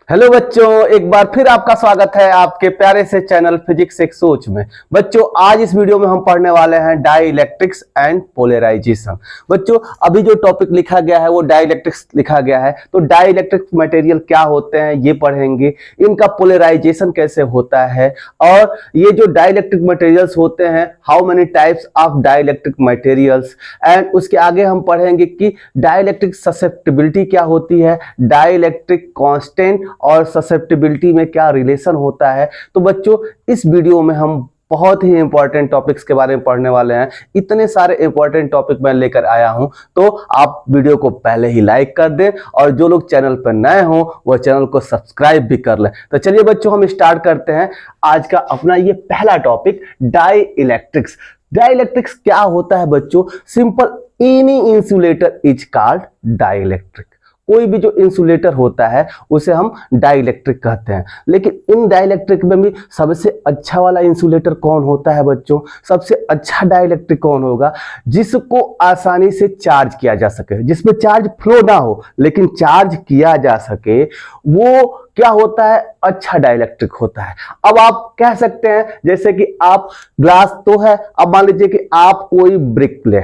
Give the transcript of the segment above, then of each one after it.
Hello बच्चों, एक बार फिर आपका स्वागत है आपके प्यारे से चैनल फिजिक्स एक सोच में। बच्चों, आज इस वीडियो में हम पढ़ने वाले हैं डाइलेक्ट्रिक्स एंड पोलराइजेशन। बच्चों, अभी जो टॉपिक लिखा गया है वो डाइलेक्ट्रिक्स लिखा गया है, तो डाइलेक्ट्रिक मटेरियल क्या होते हैं ये पढ़ेंगे, इनका पोलराइजेशन कैसे होता है, और ये जो डाइलेक्ट्रिक मटेरियल्स होते हैं, how many types of dielectric materials, and उसके आगे हम पढ़ेंगे कि डाइलेक्ट्रिक ससेप्टिबिलिटी क्या होती है, डाइलेक्ट्रिक कांस्टेंट और ससेप्टिबिलिटी में क्या रिलेशन होता है। तो बच्चों, इस वीडियो में हम बहुत ही इंपॉर्टेंट टॉपिक्स के बारे में पढ़ने वाले हैं। इतने सारे इंपॉर्टेंट टॉपिक मैं लेकर आया हूं, तो आप वीडियो को पहले ही लाइक कर दें, और जो लोग चैनल पर नए हो वो चैनल को सब्सक्राइब भी कर लें। तो चलिए बच्चों, हम स्टार्ट करते हैं आज का अपना ये पहला टॉपिक, डाई इलेक्ट्रिक्स। डाइलेक्ट्रिक्स क्या होता है बच्चों? Simple, any insulator is called dielectric. कोई भी जो इंसुलेटर होता है उसे हम डाइलेक्ट्रिक कहते हैं। लेकिन इन डाइलेक्ट्रिक में भी सबसे अच्छा वाला इंसुलेटर कौन होता है बच्चों? सबसे अच्छा डाइलेक्ट्रिक कौन होगा? जिसको आसानी से चार्ज किया जा सके, जिसमें चार्ज फ्लो ना हो लेकिन चार्ज किया जा सके, वो क्या होता है? अच्छा डाइलेक्ट्रिक होता है। अब आप कह सकते हैं जैसे कि आप ग्लास तो है, अब मान लीजिए कि आप कोई ब्रिक ले,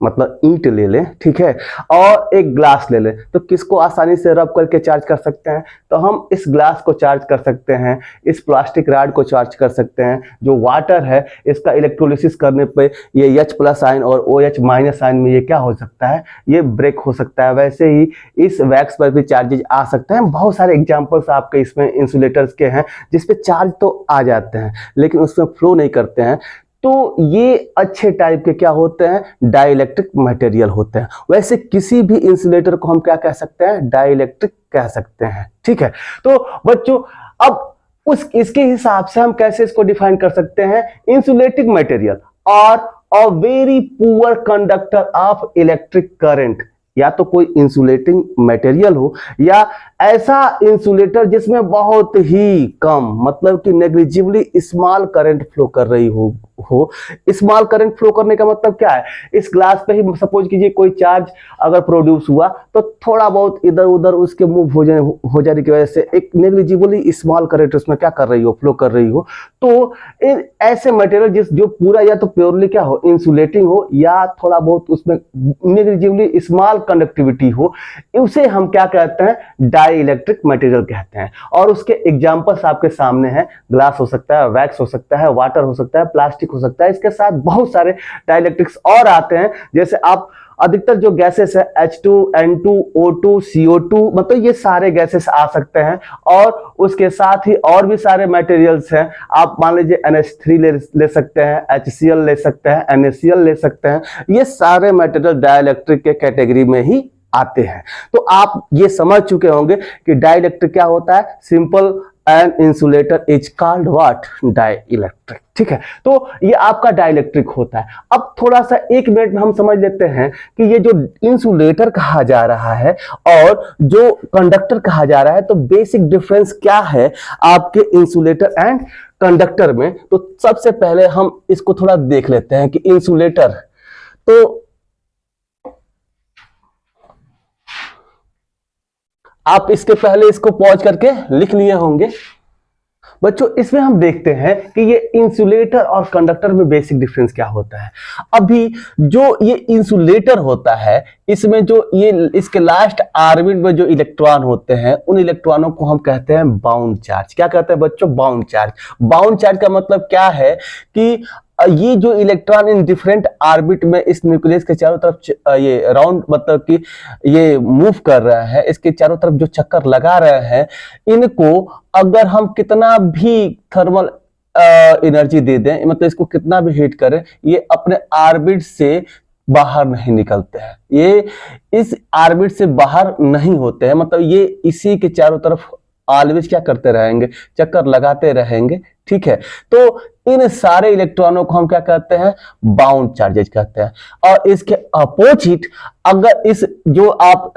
मतलब ईंट ले लें, ठीक है, और एक ग्लास ले लें, तो किसको आसानी से रब करके चार्ज कर सकते हैं? तो हम इस ग्लास को चार्ज कर सकते हैं, इस प्लास्टिक रॉड को चार्ज कर सकते हैं। जो वाटर है इसका इलेक्ट्रोलिसिस करने पे ये H+ आयन और OH- आयन में ये क्या हो सकता है? ये ब्रेक हो सकता है। वैसे ही इस वैक्स पर भी चार्जेज आ सकते हैं। बहुत सारे एग्जाम्पल्स आपके इसमें इंसुलेटर्स के हैं जिसपे चार्ज तो आ जाते हैं लेकिन उसमें फ्लो नहीं करते हैं। तो ये अच्छे टाइप के क्या होते हैं? डाइलेक्ट्रिक मटेरियल होते हैं। वैसे किसी भी इंसुलेटर को हम क्या कह सकते हैं? डाइलेक्ट्रिक कह सकते हैं, ठीक है। तो बच्चों, अब इसके हिसाब से हम कैसे इसको डिफाइन कर सकते हैं? इंसुलेटिंग मटेरियल और a very poor conductor of electric current. या तो कोई इंसुलेटिंग मटेरियल हो या ऐसा इंसुलेटर जिसमें बहुत ही कम, मतलब कि नेग्लिजिबली स्मॉल करंट फ्लो कर रही हो। स्मॉल करंट फ्लो करने का मतलब क्या है? इस ग्लास पे ही सपोज कीजिए कोई चार्ज अगर प्रोड्यूस हुआ तो थोड़ा बहुत इधर उधर उसके मूव हो जाने की वजह से एक नेग्लिजिबली स्मॉल करंट उसमें क्या कर रही हो? फ्लो कर रही हो। तो ऐसे मटेरियल जो पूरा या तो प्योरली क्या हो? इंसुलेटिंग हो, या थोड़ा बहुत उसमें नेग्लिजिबली स्मॉल कंडक्टिविटी हो, उसे हम क्या कहते हैं? डाइलेक्ट्रिक मटेरियल कहते हैं। और उसके एग्जांपल्स आपके सामने हैं। ग्लास हो सकता है, वैक्स हो सकता है, वाटर हो सकता है, प्लास्टिक हो सकता है। इसके साथ बहुत सारे डाइलेक्ट्रिक्स और आते हैं। जैसे आप अधिकतर जो गैसेस है H2, N2, O2, CO2, मतलब ये सारे गैसेस आ सकते हैं। और उसके साथ ही और भी सारे मटेरियल्स हैं। आप मान लीजिए NH3 ले सकते हैं, HCl ले सकते हैं, NaCl ले सकते हैं। ये सारे मटेरियल डाइलेक्ट्रिक के कैटेगरी में ही आते हैं। तो आप ये समझ चुके होंगे कि डाइलेक्ट्रिक क्या होता है। Simple, an insulator is called what? Dielectric, ठीक है। तो ये आपका डाइलेक्ट्रिक होता है। अब थोड़ा सा एक मिनट में हम समझ लेते हैं कि ये जो इंसुलेटर कहा जा रहा है और जो कंडक्टर कहा जा रहा है, तो बेसिक डिफरेंस क्या है आपके इंसुलेटर एंड कंडक्टर में। तो सबसे पहले हम इसको थोड़ा देख लेते हैं कि इंसुलेटर, तो आप इसके पहले इसको पॉज करके लिख लिए होंगे। बच्चों, इसमें हम देखते हैं कि ये इंसुलेटर और कंडक्टर में बेसिक डिफरेंस क्या होता है। अभी जो ये इंसुलेटर होता है, इसमें जो ये इसके लास्ट ऑर्बिट में जो इलेक्ट्रॉन होते हैं, उन इलेक्ट्रॉनों को हम कहते हैं बाउंड चार्ज। क्या कहते हैं बच्चों? Bound charge. बाउंड चार्ज का मतलब क्या है कि ये जो इलेक्ट्रॉन इन डिफरेंट ऑर्बिट में इस न्यूक्लियस के चारों तरफ ये राउंड, मतलब कि ये मूव कर रहा है, इसके चारों तरफ जो चक्कर लगा रहे हैं, इनको अगर हम कितना भी थर्मल एनर्जी दे दें, मतलब इसको कितना भी हीट करें, ये अपने ऑर्बिट से बाहर नहीं निकलते हैं। ये इस ऑर्बिट से बाहर नहीं होते हैं, मतलब ये इसी के चारों तरफ ऑलवेज क्या करते रहेंगे? चक्कर लगाते रहेंगे, ठीक है। तो इन सारे इलेक्ट्रॉनों को हम क्या कहते हैं, बाउंड चार्जेज कहते हैं। और इसके अपोजिट अगर इस जो आप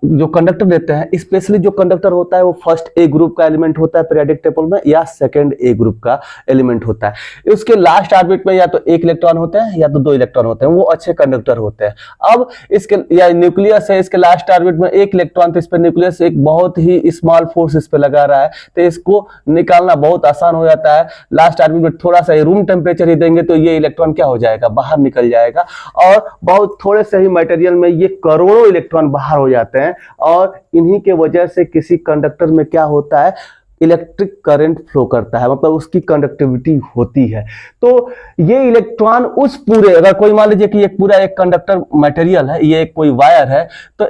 जो कंडक्टर देते हैं, स्पेशली जो कंडक्टर होता है वो फर्स्ट ए ग्रुप का एलिमेंट होता है पीरियोडिक टेबल में, या सेकंड ए ग्रुप का एलिमेंट होता है। उसके लास्ट ऑर्बिट में या तो एक इलेक्ट्रॉन होते हैं या तो दो इलेक्ट्रॉन होते हैं, वो अच्छे कंडक्टर होते हैं। अब इसके या न्यूक्लियस है, इसके लास्ट ऑर्बिट में एक इलेक्ट्रॉन, तो इस पर न्यूक्लियस एक बहुत ही स्मॉल फोर्स इस पे लगा रहा है, तो इसको निकालना बहुत आसान हो जाता है। लास्ट ऑर्बिट में थोड़ा सा रूम टेम्परेचर ही देंगे तो ये इलेक्ट्रॉन क्या हो जाएगा, बाहर निकल जाएगा। और बहुत थोड़े से ही मटेरियल में ये करोड़ों इलेक्ट्रॉन बाहर हो जाते हैं, और इन्हीं के वजह से किसी कंडक्टर में क्या होता है, इलेक्ट्रिक करंट फ्लो करता है, मतलब उसकी कंडक्टिविटी होती है। तो ये इलेक्ट्रॉन उस पूरे, अगर कोई मान लीजिए कि एक पूरा एक कंडक्टर मटेरियल है, ये कोई वायर है, तो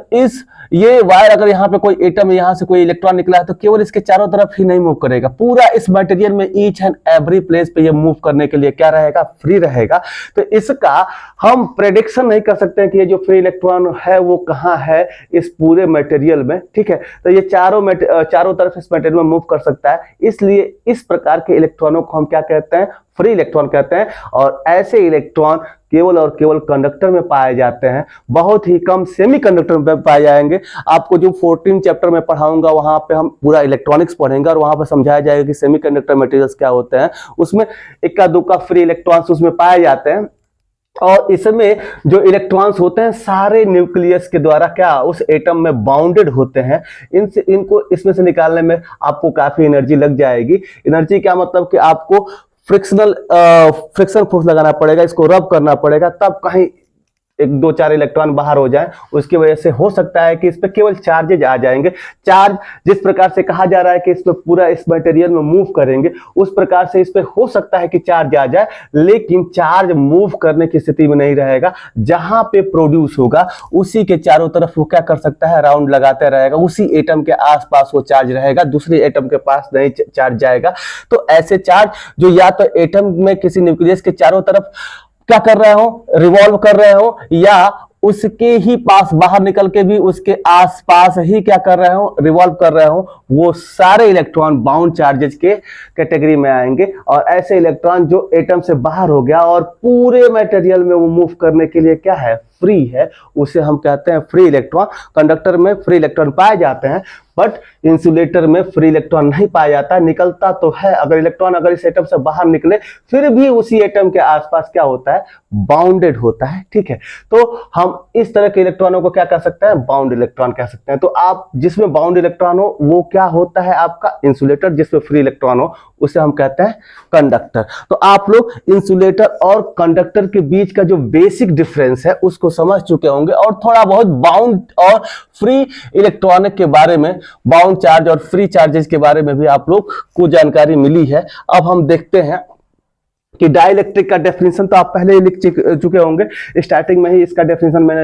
ये वायर अगर यहाँ पे कोई एटम, यहाँ से कोई इलेक्ट्रॉन निकला है, तो केवल इसके चारों तरफ ही नहीं मूव करेगा, पूरा इस मटेरियल में ईच एंड एवरी प्लेस पे ये मूव करने के लिए क्या रहेगा, फ्री रहेगा। तो इसका हम प्रेडिक्शन नहीं कर सकते हैं कि ये जो फ्री इलेक्ट्रॉन है वो कहाँ है इस पूरे मटेरियल में, ठीक है। तो ये चारों तरफ इस मटेरियल में मूव कर सकता है, इसलिए इस प्रकार के इलेक्ट्रॉनों को हम क्या कहते हैं, फ्री इलेक्ट्रॉन कहते हैं। और ऐसे इलेक्ट्रॉन केवल और केवल कंडक्टर में पाए जाते हैं, बहुत ही कम सेमीकंडक्टर में पाए जाएंगे। आपको जो 14 चैप्टर में पढ़ाऊंगा वहां पे हम पूरा इलेक्ट्रॉनिक्स पढ़ेंगे, और वहां पे समझाया जाएगा कि सेमीकंडक्टर मटेरियल्स क्या होते हैं। उसमें इक्का दुक्का फ्री इलेक्ट्रॉन्स उसमें पाए जाते हैं, और इसमें जो इलेक्ट्रॉन्स होते हैं सारे न्यूक्लियस के द्वारा क्या उस एटम में बाउंडेड होते हैं। इनको इसमें से निकालने में आपको काफी एनर्जी लग जाएगी। एनर्जी क्या मतलब कि आपको फ्रिक्शन फोर्स लगाना पड़ेगा, इसको रब करना पड़ेगा, तब कहीं एक दो चार इलेक्ट्रॉन बाहर हो जाए। उसकी वजह से हो सकता है कि इस पे केवल चार्जेज आ जाएंगे। चार्ज जिस प्रकार से कहा जा रहा है कि इस पे पूरा इस मटेरियल में मूव करेंगे, उस प्रकार से इस पे हो सकता है कि चार्ज आ जाए, लेकिन चार्ज मूव करने की स्थिति में नहीं रहेगा। जहां पे प्रोड्यूस होगा उसी के चारों तरफ वो क्या कर सकता है, राउंड लगाते रहेगा, उसी एटम के आसपास वो चार्ज रहेगा, दूसरे एटम के पास नहीं चार्ज जाएगा। तो ऐसे चार्ज जो या तो एटम में किसी न्यूक्लियस के चारों तरफ क्या कर रहे हो, रिवॉल्व कर रहे हो, या उसके ही पास बाहर निकल के भी उसके आसपास ही क्या कर रहे हो, रिवॉल्व कर रहे हो, वो सारे इलेक्ट्रॉन बाउंड चार्जेज के कैटेगरी में आएंगे। और ऐसे इलेक्ट्रॉन जो एटम से बाहर हो गया और पूरे मटेरियल में वो मूव करने के लिए क्या है, फ्री है, उसे हम कहते हैं फ्री इलेक्ट्रॉन। कंडक्टर में फ्री इलेक्ट्रॉन पाए जाते हैं, बट इंसुलेटर में फ्री इलेक्ट्रॉन नहीं पाया जाता। निकलता तो है, अगर इलेक्ट्रॉन अगर इस एटम से बाहर निकले फिर भी उसी एटम के आसपास क्या होता है, बाउंडेड होता है, ठीक है। तो हम इस तरह के इलेक्ट्रॉनों को क्या कह सकते हैं, बाउंड इलेक्ट्रॉन कह सकते हैं। तो आप जिसमें बाउंड इलेक्ट्रॉन हो वो क्या होता है आपका इंसुलेटर, जिसमें फ्री इलेक्ट्रॉन हो उसे हम कहते हैं कंडक्टर। तो आप लोग इंसुलेटर और कंडक्टर के बीच का जो बेसिक डिफरेंस है उसको समझ चुके होंगे, और थोड़ा बहुत बाउंड और फ्री इलेक्ट्रॉनिक के बारे में, बाउंड चार्ज और फ्री चार्जेस के बारे में भी आप लोग को जानकारी मिली है। अब हम देखते हैं कि डाइलेक्ट्रिक का डेफिनेशन तो आप पहले ही लिख चुके होंगे, स्टार्टिंग में ही इसका डेफिनेशन मैंने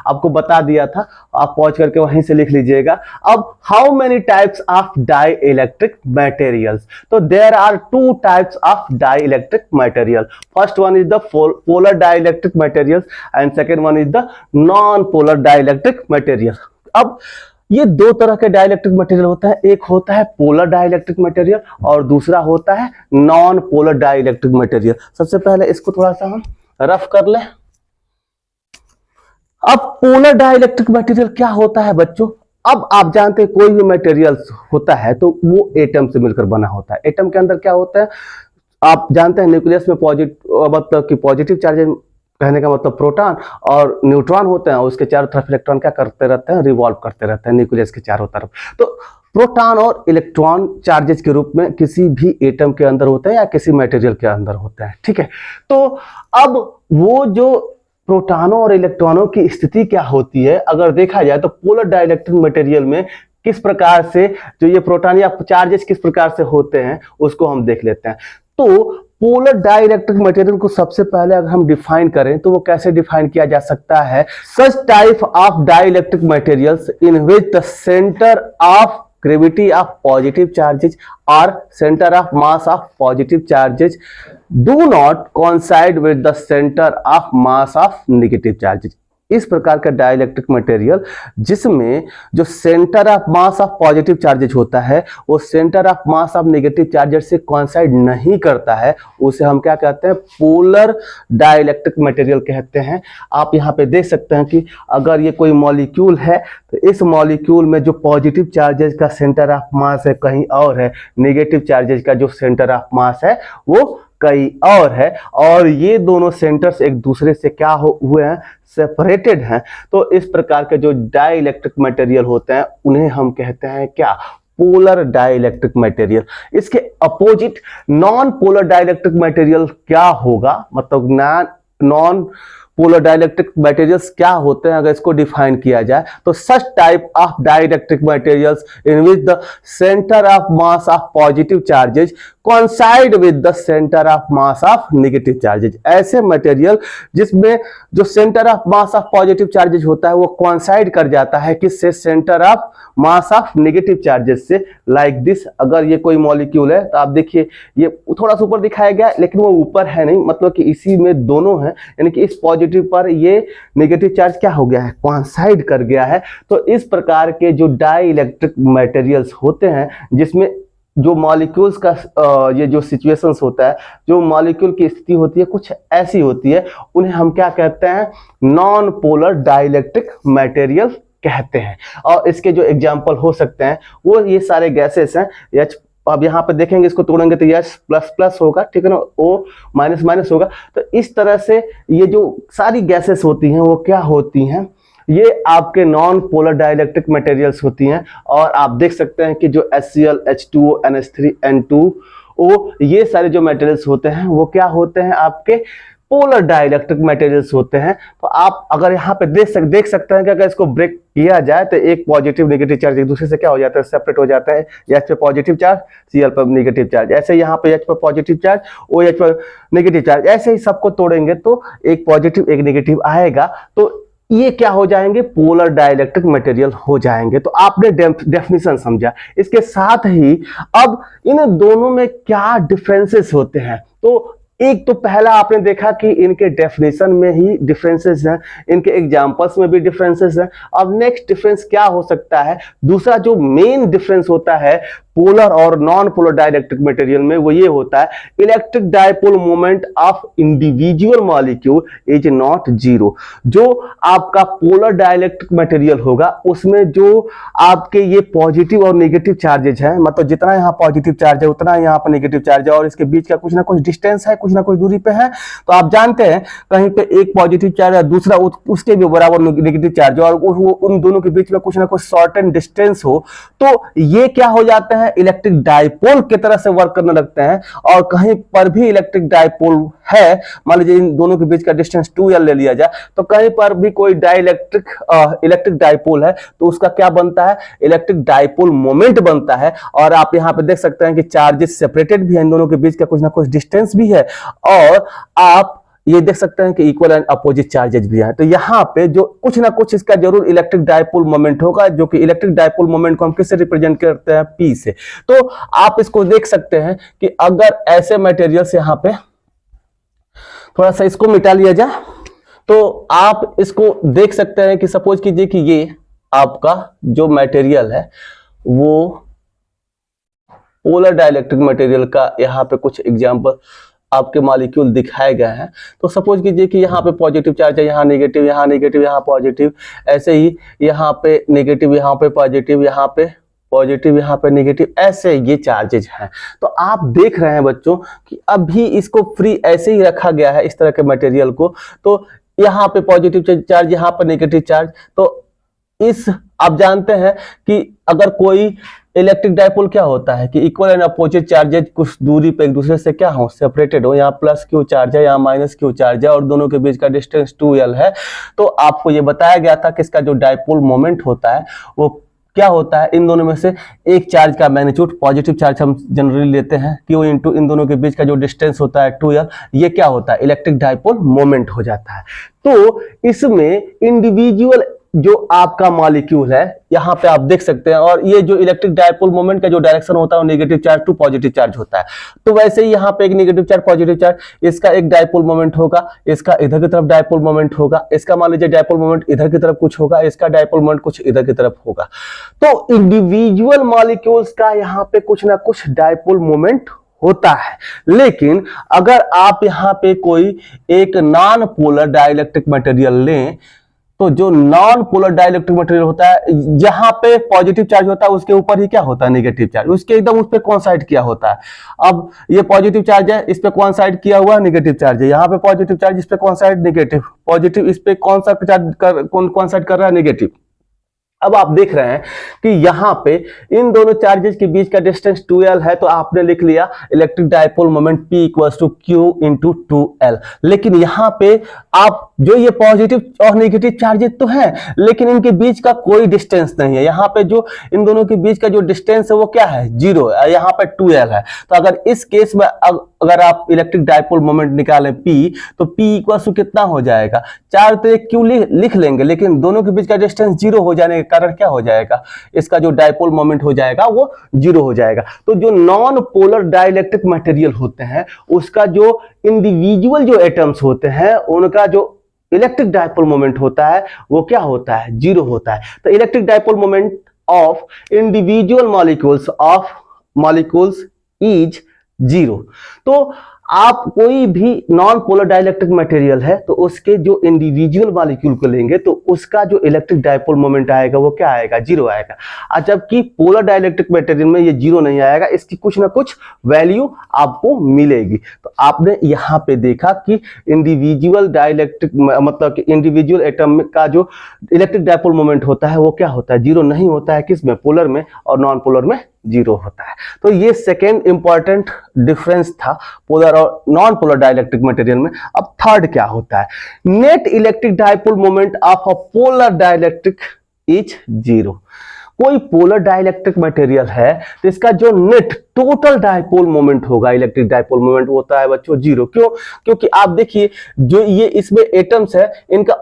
आपको बता दिया था, आप पॉज करके वहीं से लिख लीजिएगा। अब how many types of dielectric materials, तो there are two types of dielectric material. First one is the polar dielectric materials and second one is the non polar dielectric material. अब ये दो तरह के डाइलेक्ट्रिक मटेरियल होता है, एक होता है पोलर डाइलेक्ट्रिक मटेरियल और दूसरा होता है नॉन पोलर डाइलेक्ट्रिक मटेरियल। सबसे पहले इसको थोड़ा सा हम रफ कर लें। अब पोलर डाइलेक्ट्रिक मटेरियल क्या होता है बच्चों, अब आप जानते हैं कोई भी मटेरियल होता है तो वो एटम से मिलकर बना होता है। एटम के अंदर क्या होता है, आप जानते हैं न्यूक्लियस में मतलब कि पॉजिटिव चार्ज कहने का मतलब प्रोटॉन और न्यूट्रॉन होते हैं, उसके चारों तरफ इलेक्ट्रॉन क्या करते रहते हैं, रिवॉल्व करते रहते हैं न्यूक्लियस के चारों तरफ। तो प्रोटॉन और इलेक्ट्रॉन चार्जेस के रूप में किसी भी एटम के अंदर होते हैं या किसी मटेरियल के अंदर होते हैं, ठीक है। तो अब वो जो प्रोटॉनों और इलेक्ट्रॉनों की स्थिति क्या होती है, अगर देखा जाए तो पोलर डाइलेक्ट्रिक मटेरियल में किस प्रकार से जो ये प्रोटॉन या चार्जेस किस प्रकार से होते हैं उसको हम देख लेते हैं। तो पोलर डाइलेक्ट्रिक मटेरियल को सबसे पहले अगर हम डिफाइन करें तो वो कैसे डिफाइन किया जा सकता है, such type of dielectric materials in which the centre of gravity of positive charges और centre of mass of positive charges do not coincide with the centre of mass of negative charges. इस प्रकार का dielectric material जिसमें जो centre of mass of positive charges होता है वो centre of mass of negative charges से coincide नहीं करता है, उसे हम क्या कहते हैं, पोलर डाइलेक्ट्रिक मटेरियल कहते हैं। आप यहाँ पे देख सकते हैं कि अगर ये कोई मॉलिक्यूल है तो इस मॉलिक्यूल में जो पॉजिटिव चार्जेज का सेंटर ऑफ मास है कहीं और है, नेगेटिव चार्जेज का जो सेंटर ऑफ मास है वो कहीं और है, और ये दोनों सेंटर्स एक दूसरे से क्या हुए हैं, सेपरेटेड हैं। तो इस प्रकार के जो डाइलेक्ट्रिक मटेरियल होते हैं उन्हें हम कहते हैं क्या, पोलर डाइलेक्ट्रिक मटेरियल। इसके opposite non polar dielectric material क्या होगा, मतलब नॉन पोलर डाइलेक्ट्रिक मटेरियल्स क्या होते हैं, अगर इसको डिफाइन किया जाए तो सच type of dielectric materials in which the centre of mass of positive charges coincide with the centre of mass of negative charges. ऐसे मटेरियल जिसमें जो centre of mass of positive charges होता है वो कोइंसाइड कर जाता है किससे, centre of mass of negative charges से। लाइक दिस, अगर ये कोई मॉलिक्यूल है तो आप देखिए ये थोड़ा सा ऊपर दिखाया गया लेकिन वो ऊपर है नहीं, मतलब कि इसी में दोनों हैं, यानी कि इस पॉजिटिव पर ये नेगेटिव चार्ज क्या हो गया है, कोइंसाइड कर गया है। तो इस प्रकार के जो डाइलेक्ट्रिक मटेरियल्स होते हैं जिसमें जो मॉलिक्यूल्स का ये जो सिचुएशंस होता है, जो मॉलिक्यूल की स्थिति होती है कुछ ऐसी होती है, उन्हें हम क्या कहते हैं, नॉन पोलर डाइलेक्ट्रिक मटेरियल कहते हैं। और इसके जो एग्जांपल हो सकते हैं वो ये सारे गैसेस हैं। H, अब यहाँ पे देखेंगे इसको तोड़ेंगे तो H प्लस प्लस होगा, ठीक है ना, O माइनस माइनस होगा। तो इस तरह से ये जो सारी गैसेस होती हैं वो क्या होती हैं, ये आपके नॉन पोलर डाइलेक्ट्रिक मटेरियल्स होती हैं। और आप देख सकते हैं कि जो HCl, H2O, NH3, N2O, ये सारे जो मटेरियल्स होते हैं वो क्या होते हैं, आपके पोलर डाइलेक्ट्रिक मटेरियल्स होते हैं। तो आप अगर यहाँ पे देख सकते हैं कि अगर इसको ब्रेक किया जाए तो एक पॉजिटिव नेगेटिव चार्ज एक दूसरे से क्या हो जाता है, सेपरेट हो जाता है। H पे पॉजिटिव चार्ज, Cl पर नेगेटिव चार्ज, ऐसे यहाँ पे H पर पॉजिटिव चार्ज, OH पर नेगेटिव चार्ज, ऐसे ही सबको तोड़ेंगे तो एक पॉजिटिव एक नेगेटिव आएगा। तो ये क्या हो जाएंगे, पोलर डाइलेक्ट्रिक मटेरियल हो जाएंगे। तो आपने डेफिनेशन समझा। इसके साथ ही अब इन दोनों में क्या डिफरेंसेस होते हैं, तो एक तो पहला आपने देखा कि इनके डेफिनेशन में ही डिफरेंसेस हैं, इनके एग्जांपल्स में भी डिफरेंसेस हैं। अब नेक्स्ट डिफरेंस क्या हो सकता है, दूसरा जो मेन डिफरेंस होता है पोलर और नॉन पोलर डाइलेक्ट्रिक मटेरियल में, वो ये होता है electric dipole moment of individual molecule is not zero. जो आपका पोलर डाइलेक्ट्रिक मटेरियल होगा उसमें जो आपके ये पॉजिटिव और नेगेटिव चार्जेज हैं, मतलब जितना यहाँ पॉजिटिव चार्ज है उतना यहाँ पर नेगेटिव चार्ज है, और इसके बीच का कुछ ना कुछ डिस्टेंस है, कुछ ना कुछ दूरी पे है। तो आप जानते हैं कहीं पे एक पॉजिटिव चार्ज है दूसरा उसके भी बराबर नेगेटिव चार्ज है, और उन दोनों के बीच में कुछ ना कुछ शॉर्टेन डिस्टेंस हो, तो ये क्या हो जाते हैं, इलेक्ट्रिक डाइपोल की तरह से वर्क करने लगते हैं। और कहीं पर भी इलेक्ट्रिक डाइपोल है, मान लीजिए इन दोनों के बीच का डिस्टेंस 2l ले लिया जाए, तो कहीं पर भी कोई इलेक्ट्रिक डाइपोल है तो उसका क्या बनता है, इलेक्ट्रिक डाइपोल मोमेंट बनता है। और आप यहां पे देख सकते हैं कि चार्जेस सेपरेटेड भी है, इन दोनों के बीच का कुछ ना कुछ डिस्टेंस भी है, और आप ये देख सकते हैं कि इक्वल एंड अपोजिट चार्जेज भी हैं। तो यहाँ पे जो कुछ ना कुछ इसका जरूर इलेक्ट्रिक डाइपोल मोमेंट होगा, जो कि इलेक्ट्रिक डाइपोल मोमेंट को हम किससे रिप्रेजेंट करते हैं, P से। तो आप इसको देख सकते हैं कि अगर ऐसे मटेरियल्स यहाँ पे थोड़ा सा इसको मिटा लिया जाए तो आप इसको देख सकते हैं कि सपोज कीजिए कि ये आपका जो मटेरियल है वो पोलर डाइलेक्ट्रिक मटेरियल का यहाँ पे कुछ एग्जांपल आपके मॉलिक्यूल दिखाए गए हैं। तो सपोज कीजिए कि यहाँ पे पॉजिटिव चार्ज है, यहाँ नेगेटिव, यहाँ नेगेटिव, यहाँ पॉजिटिव, ऐसे ही यहाँ पे नेगेटिव, यहाँ पे पॉजिटिव, यहाँ पे पॉजिटिव, यहाँ पे नेगेटिव, ऐसे ये चार्जेज हैं। तो आप देख रहे हैं बच्चों कि अभी इसको फ्री ऐसे ही रखा गया है इस तरह के मटेरियल को। तो यहाँ पे पॉजिटिव चार्ज, यहाँ पर नेगेटिव चार्ज। तो इस आप जानते हैं कि अगर कोई इलेक्ट्रिक डाइपोल क्या होता है कि इक्वल एंड अपोजिट चार्जेज कुछ दूरी पे एक दूसरे से क्या हो, सेपरेटेड हो। यहाँ प्लस क्यू चार्ज है, यहाँ माइनस क्यू चार्ज है, और दोनों के बीच का डिस्टेंस 2l है। तो आपको ये बताया गया था कि इसका जो डाइपोल मोमेंट होता है वो क्या होता है, इन दोनों में से एक चार्ज का मैग्नीट्यूड, पॉजिटिव चार्ज हम जनरली लेते हैं Q इंटू इन दोनों के बीच का जो डिस्टेंस होता है 2l, ये क्या होता है, इलेक्ट्रिक डाइपोल मोमेंट हो जाता है। तो इसमें इंडिविजुअल जो आपका मॉलिक्यूल है यहाँ पे आप देख सकते हैं, और ये जो इलेक्ट्रिक डायपोल मोमेंट का जो डायरेक्शन होता है वो negative charge to positive charge होता है। तो वैसे ही यहाँ पे एक नेगेटिव चार्ज पॉजिटिव चार्ज, इसका एक डायपोल मोमेंट होगा, इसका इधर की तरफ डायपोल मोमेंट होगा, इसका मान लीजिए डायपोल मोमेंट इधर की तरफ कुछ होगा, इसका डायपोल मोमेंट कुछ इधर की तरफ होगा। तो इंडिविजुअल मॉलिक्यूल्स का यहाँ पे कुछ ना कुछ डायपोल मोमेंट होता है। लेकिन अगर आप यहाँ पे कोई एक नॉन पोलर डाइलेक्ट्रिक मटेरियल लें, तो जो नॉन पोलर डाइलेक्ट्रिक मटेरियल होता है, जहां पे पॉजिटिव चार्ज होता है उसके ऊपर ही क्या होता है, नेगेटिव चार्ज, उसके एकदम उस पे कोइंसाइड किया होता है। अब ये पॉजिटिव चार्ज है, इस पे कोइंसाइड किया हुआ नेगेटिव चार्ज है, यहाँ पे पॉजिटिव चार्ज, इस पे कोइंसाइड नेगेटिव, पॉजिटिव इस पे कौन सा चार्ज कोइंसाइड कर रहा है, नेगेटिव। अब आप देख रहे हैं कि यहां पे इन दोनों चार्जेस के बीच का डिस्टेंस 2l है, तो आपने लिख लिया electric dipole moment P equals to Q into 2l। लेकिन यहां पे आप जो ये पॉजिटिव और नेगेटिव चार्जेस तो हैं, लेकिन इनके बीच का कोई डिस्टेंस नहीं है। यहाँ पे जो इन दोनों के बीच का जो डिस्टेंस है वो क्या है, 0 है, यहाँ पे 2l है। तो अगर इस केस में अगर आप इलेक्ट्रिक डायपोल मोमेंट निकालें P, तो P इक्वल्स टू कितना हो जाएगा, चार्ज तो एक Q लिख लेंगे, लेकिन दोनों के बीच का डिस्टेंस 0 हो जाने के कारण क्या हो जाएगा, इसका जो डायपोल मोमेंट हो जाएगा वो 0 हो जाएगा। तो जो नॉन पोलर डाइलेक्ट्रिक मटेरियल होते हैं उसका जो इंडिविजुअल जो एटम्स होते हैं उनका जो इलेक्ट्रिक डायपोल मोमेंट होता है वो क्या होता है, 0 होता है। तो electric dipole moment of individual molecules is 0। तो आप कोई भी नॉन पोलर डाइलेक्ट्रिक मटेरियल है तो उसके जो इंडिविजुअल मॉलिक्यूल को लेंगे तो उसका जो इलेक्ट्रिक डायपोल मोमेंट आएगा वो क्या आएगा, 0 आएगा। और जबकि पोलर डाइलेक्ट्रिक मटेरियल में ये 0 नहीं आएगा, इसकी कुछ ना कुछ वैल्यू आपको मिलेगी। तो आपने यहाँ पे देखा कि इंडिविजुअल डाइलेक्ट्रिक मतलब कि इंडिविजुअल एटम का जो इलेक्ट्रिक डायपोल मोमेंट होता है वो क्या होता है, 0 नहीं होता है। किसमें, पोलर में, और नॉन पोलर में 0 होता है। तो ये सेकेंड इंपॉर्टेंट डिफरेंस था पोलर और नॉन पोलर डाइलेक्ट्रिक मटेरियल में। अब थर्ड क्या होता है, net electric dipole moment of a polar dielectric is 0। कोई पोलर डाइलेक्ट्रिक मटेरियल है तो इसका जो नेट टोटल डायपोल मोमेंट होगा, इलेक्ट्रिक डायपोल मोमेंट होता है बच्चों 0। क्यों, क्योंकि आप देखिए जो ये इसमें एटम्स है इनका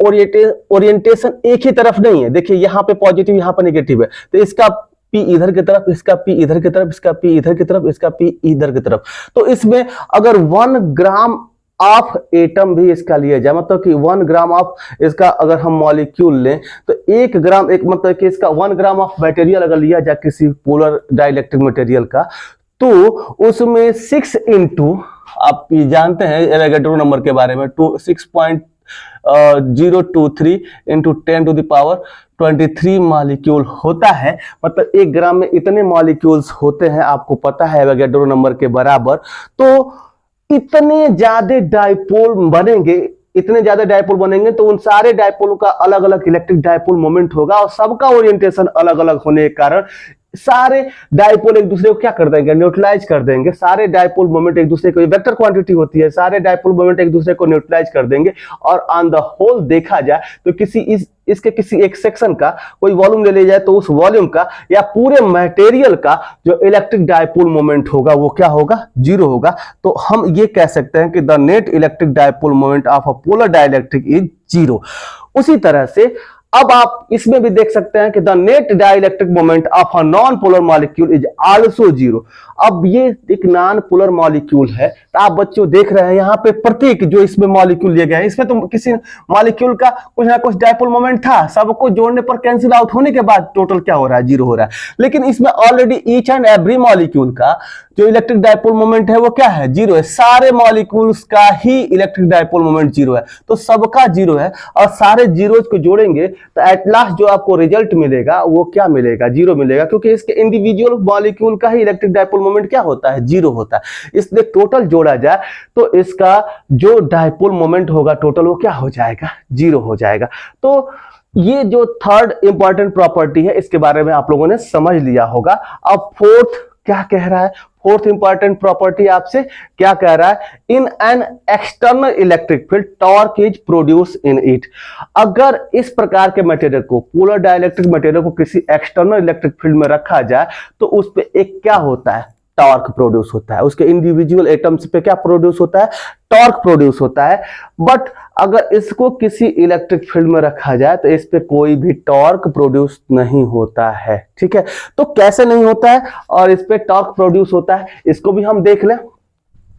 ओरिएंटेशन एक ही तरफ नहीं है। देखिए यहाँ पे पॉजिटिव, यहाँ पे नेगेटिव है, तो इसका P इधर की तरफ, इसका P इधर की तरफ, इसका P इधर की तरफ, इसका P इधर की तरफ। तो इसमें अगर 1 ग्राम ऑफ एटम भी इसका लिया जाए, मतलब कि 1 ग्राम ऑफ इसका अगर हम मॉलिक्यूल लें तो 1 ग्राम, एक मतलब कि इसका 1 ग्राम ऑफ मटेरियल अगर लिया जाए किसी पोलर डाइलेक्ट्रिक मटेरियल का, तो उसमें 6 इंटू, आप ये जानते हैं एवोगाड्रो नंबर के बारे में, 6.023 into 10 to the power 23 molecule होता है। मतलब 1 ग्राम में इतने मॉलिक्यूल्स होते हैं, आपको पता है एवोगाड्रो नंबर के बराबर। तो इतने ज्यादा डायपोल बनेंगे, इतने ज्यादा डायपोल बनेंगे तो उन सारे डायपोलों का अलग अलग इलेक्ट्रिक डायपोल मोमेंट होगा, और सबका ओरिएंटेशन अलग अलग होने के कारण सारे डायपोल एक दूसरे को क्या कर देंगे, न्यूट्रलाइज कर देंगे। सारे डायपोल मोमेंट एक दूसरे को, वेक्टर क्वांटिटी होती है, सारे डायपोल मोमेंट एक दूसरे को न्यूट्रलाइज कर देंगे। और ऑन द होल देखा जाए तो इसके किसी एक सेक्शन का कोई वॉल्यूम ले लिया जाए तो उस वॉल्यूम का या पूरे मटेरियल का जो इलेक्ट्रिक डायपोल मोमेंट होगा वो क्या होगा, 0 होगा। तो हम ये कह सकते हैं कि the net electric dipole moment of a polar dielectric is 0। उसी तरह से अब आप इसमें भी देख सकते हैं कि the net dielectric moment of a non polar molecule is also 0। अब ये एक नॉन पोलर मॉलिक्यूल है, तो आप बच्चों देख रहे हैं यहाँ पे प्रत्येक जो इसमें मॉलिक्यूल लिया गया है, इसमें तो किसी मॉलिक्यूल का कुछ ना कुछ डायपोल मोमेंट था, सबको जोड़ने पर कैंसिल आउट होने के बाद टोटल क्या हो रहा है, 0 हो रहा है। लेकिन इसमें already each and every molecule का जो इलेक्ट्रिक डायपोल मोमेंट है वो क्या है, 0 है। सारे मॉलिक्यूल्स का ही इलेक्ट्रिक डायपोल मोमेंट 0 है, तो सबका 0 है। और सारे जीरोज को जोड़ेंगे तो एट लास्ट जो आपको रिजल्ट मिलेगा वो क्या मिलेगा, 0 मिलेगा, क्योंकि इसके इंडिविजुअल मॉलिक्यूल का ही इलेक्ट्रिक डायपोल मोमेंट क्या होता है, 0 होता है। इसलिए टोटल जोड़ा जाए तो इसका जो डायपोल मोमेंट होगा टोटल वो क्या हो जाएगा, 0 हो जाएगा। तो ये जो थर्ड इंपॉर्टेंट प्रॉपर्टी है इसके बारे में आप लोगों ने समझ लिया होगा। अब फोर्थ क्या कह रहा है, फोर्थ इंपॉर्टेंट प्रॉपर्टी आपसे क्या कह रहा है, in an external electric field torque is produce in it. अगर इस प्रकार के मटेरियल को, पोलर डाइलेक्ट्रिक मटेरियल को किसी एक्सटर्नल इलेक्ट्रिक फील्ड में रखा जाए तो उस पे एक क्या होता है, टॉर्क प्रोड्यूस होता है, उसके इंडिविजुअल एटम्स पे क्या प्रोड्यूस होता है, टॉर्क प्रोड्यूस होता है। बट अगर इसको किसी इलेक्ट्रिक फील्ड में रखा जाए तो इस पे कोई भी टॉर्क प्रोड्यूस नहीं होता है। ठीक है, तो कैसे नहीं होता है और इस पे टॉर्क प्रोड्यूस होता है, इसको भी हम देख लें।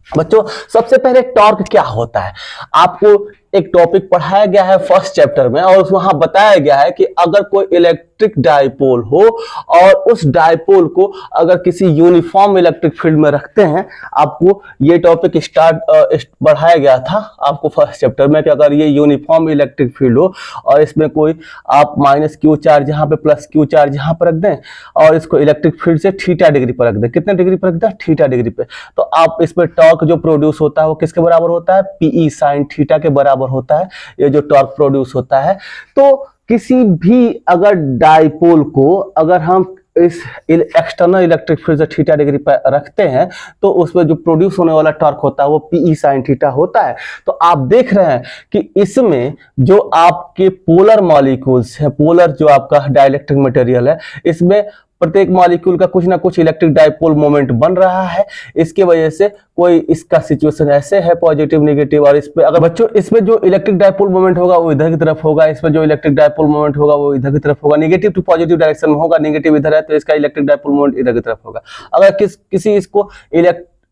बच्चों सबसे पहले टॉर्क क्या होता है, आपको एक टॉपिक पढ़ाया गया है फर्स्ट चैप्टर में और वहां बताया गया है कि अगर कोई इलेक्ट्रिक डायपोल हो और उस डायपोल को अगर किसी यूनिफॉर्म इलेक्ट्रिक फील्ड में रखते हैं, आपको ये टॉपिक बढ़ाया गया था आपको फर्स्ट चैप्टर में कि अगर ये यूनिफॉर्म इलेक्ट्रिक फील्ड हो और इसमें कोई आप माइनस क्यू चार्ज यहाँ पे प्लस क्यू चार्ज यहाँ पर रख दें और इसको इलेक्ट्रिक फील्ड से थीटा डिग्री पर रख दें, कितने डिग्री पर रख दें, थीटा डिग्री पे, तो आप इसमें टॉर्क जो प्रोड्यूस होता है वो किसके बराबर होता है, पीई साइन थीटा के बराबर होता है, ये जो टॉर्क प्रोड्यूस होता है। तो किसी भी अगर डायपोल को अगर हम इस एक्सटर्नल इलेक्ट्रिक फील्ड से थीटा डिग्री पर रखते हैं तो उसमें जो प्रोड्यूस होने वाला टॉर्क होता है वो पीई साइन थीटा होता है। तो आप देख रहे हैं कि इसमें जो आपके पोलर मॉलिक्यूल्स है, पोलर जो आपका डाइलेक्ट्रिक मटेरियल है, इसमें प्रत्येक मॉलिक्यूल का कुछ ना कुछ इलेक्ट्रिक डायपोल मोमेंट बन रहा है। इसके वजह से कोई इसका सिचुएशन ऐसे है पॉजिटिव नेगेटिव, और इस पे अगर बच्चों इसमें जो इलेक्ट्रिक डायपोल मोमेंट होगा वो इधर की तरफ होगा, इसमें जो इलेक्ट्रिक डायपोल मोमेंट होगा वो इधर की तरफ होगा, नेगेटिव टू पॉजिटिव डायरेक्शन में होगा, नेगेटिव इधर है तो इसका इलेक्ट्रिक डायपोल मोमेंट इधर की तरफ होगा। अगर किसी इसको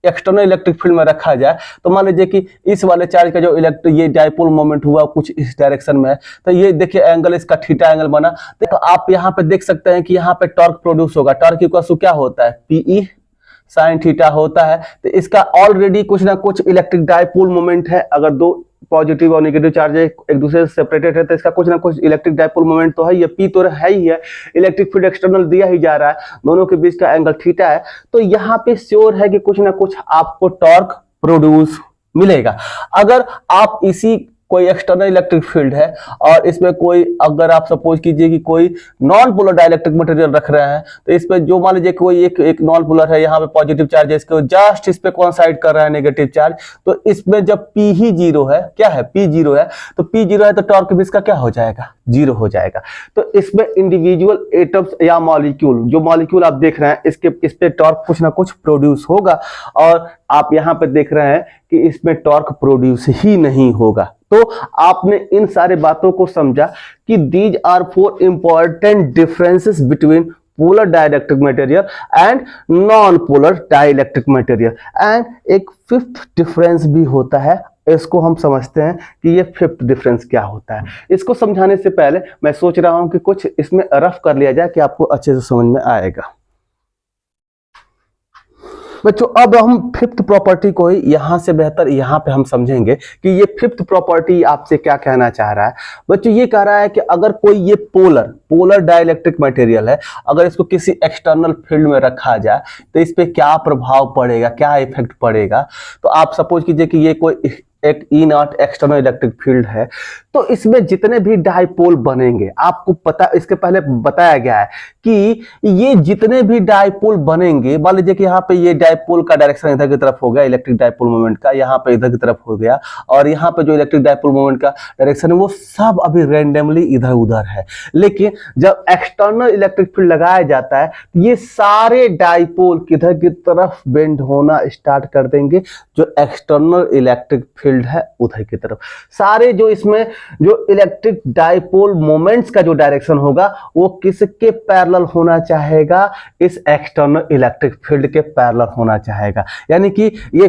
एक्सटर्नल इलेक्ट्रिक फील्ड में रखा जाए तो मान लीजिए कि इस वाले चार्ज का जो ये डायपोल मोमेंट हुआ कुछ इस डायरेक्शन में है, तो ये देखिए एंगल इसका थीटा एंगल बना, तो आप यहाँ पे देख सकते हैं कि यहाँ पे टॉर्क प्रोड्यूस होगा। टॉर्क इक्वल क्या होता है, पीई साइन थीटा होता है। तो इसका ऑलरेडी कुछ ना कुछ इलेक्ट्रिक डायपोल मोमेंट है, अगर दो पॉजिटिव और नेगेटिव चार्ज एक दूसरे से सेपरेटेड है तो इसका कुछ ना कुछ इलेक्ट्रिक डायपोल मोमेंट तो है, ये पी तो है ही है, इलेक्ट्रिक फील्ड एक्सटर्नल दिया ही जा रहा है, दोनों के बीच का एंगल थीटा है, तो यहाँ पे श्योर है कि कुछ ना कुछ आपको टॉर्क प्रोड्यूस मिलेगा। अगर आप इसी कोई एक्सटर्नल इलेक्ट्रिक फील्ड है और इसमें कोई अगर आप सपोज कीजिए कि कोई नॉन पोलर डाइलेक्ट्रिक मटेरियल रख रहे हैं तो इस पे जो मान लीजिए कोई एक नॉन पोलर है, यहाँ पे पॉजिटिव चार्ज है, इसको जस्ट इस पे कोइंसाइड कर रहा है नेगेटिव चार्ज, तो इसमें जब P ही जीरो है, क्या है P जीरो है, तो P जीरो है तो टॉर्क भी इसका क्या हो जाएगा, जीरो हो जाएगा। तो इसमें इंडिविजुअल एटम्स या मॉलिक्यूल, जो मॉलिक्यूल आप देख रहे हैं इस पे टॉर्क कुछ ना कुछ प्रोड्यूस होगा, और आप यहाँ पे देख रहे हैं कि इसमें टॉर्क प्रोड्यूस ही नहीं होगा। तो आपने इन सारे बातों को समझा कि these are 4 important differences between polar dielectric material and non polar dielectric material, and एक फिफ्थ डिफरेंस भी होता है, इसको हम समझते हैं कि ये फिफ्थ डिफरेंस क्या होता है। इसको समझाने से पहले मैं सोच रहा हूं कि कुछ इसमें रफ कर लिया जाए कि आपको अच्छे से समझ में आएगा। बच्चों अब हम फिफ्थ प्रॉपर्टी को ही यहां से बेहतर यहां पे हम समझेंगे कि ये फिफ्थ प्रॉपर्टी आपसे क्या कहना चाह रहा है। बच्चों ये कह रहा है कि अगर कोई ये पोलर डाइलेक्ट्रिक मटेरियल है, अगर इसको किसी एक्सटर्नल फील्ड में रखा जाए तो इस पे क्या प्रभाव पड़ेगा, क्या इफेक्ट पड़ेगा। तो आप सपोज कीजिए कि ये कोई एक ई नॉट एक्सटर्नल इलेक्ट्रिक फील्ड है, तो इसमें जितने भी डायपोल बनेंगे, आपको पता इसके पहले बताया गया है कि ये जितने भी डायपोल बनेंगे, मान लीजिए कि यहाँ पे ये डायपोल का डायरेक्शन इधर की तरफ हो गया, इलेक्ट्रिक डायपोल मोमेंट का यहाँ पे इधर की तरफ हो गया, और यहाँ पे जो इलेक्ट्रिक डायपोल मोमेंट का डायरेक्शन है वो सब अभी रैंडमली इधर उधर है। लेकिन जब एक्सटर्नल इलेक्ट्रिक फील्ड लगाया जाता है ये सारे डायपोल किधर की तरफ बेंड होना स्टार्ट कर देंगे, जो एक्सटर्नल इलेक्ट्रिक फील्ड है उधर की तरफ। सारे जो इसमें जो इलेक्ट्रिक डायपोल मोमेंट्स का जो डायरेक्शन होगा वो किसके पैरेलल होना चाहेगा, इस एक्सटर्नल इलेक्ट्रिक फील्ड के पैरेलल होना चाहेगा। यानी कि ये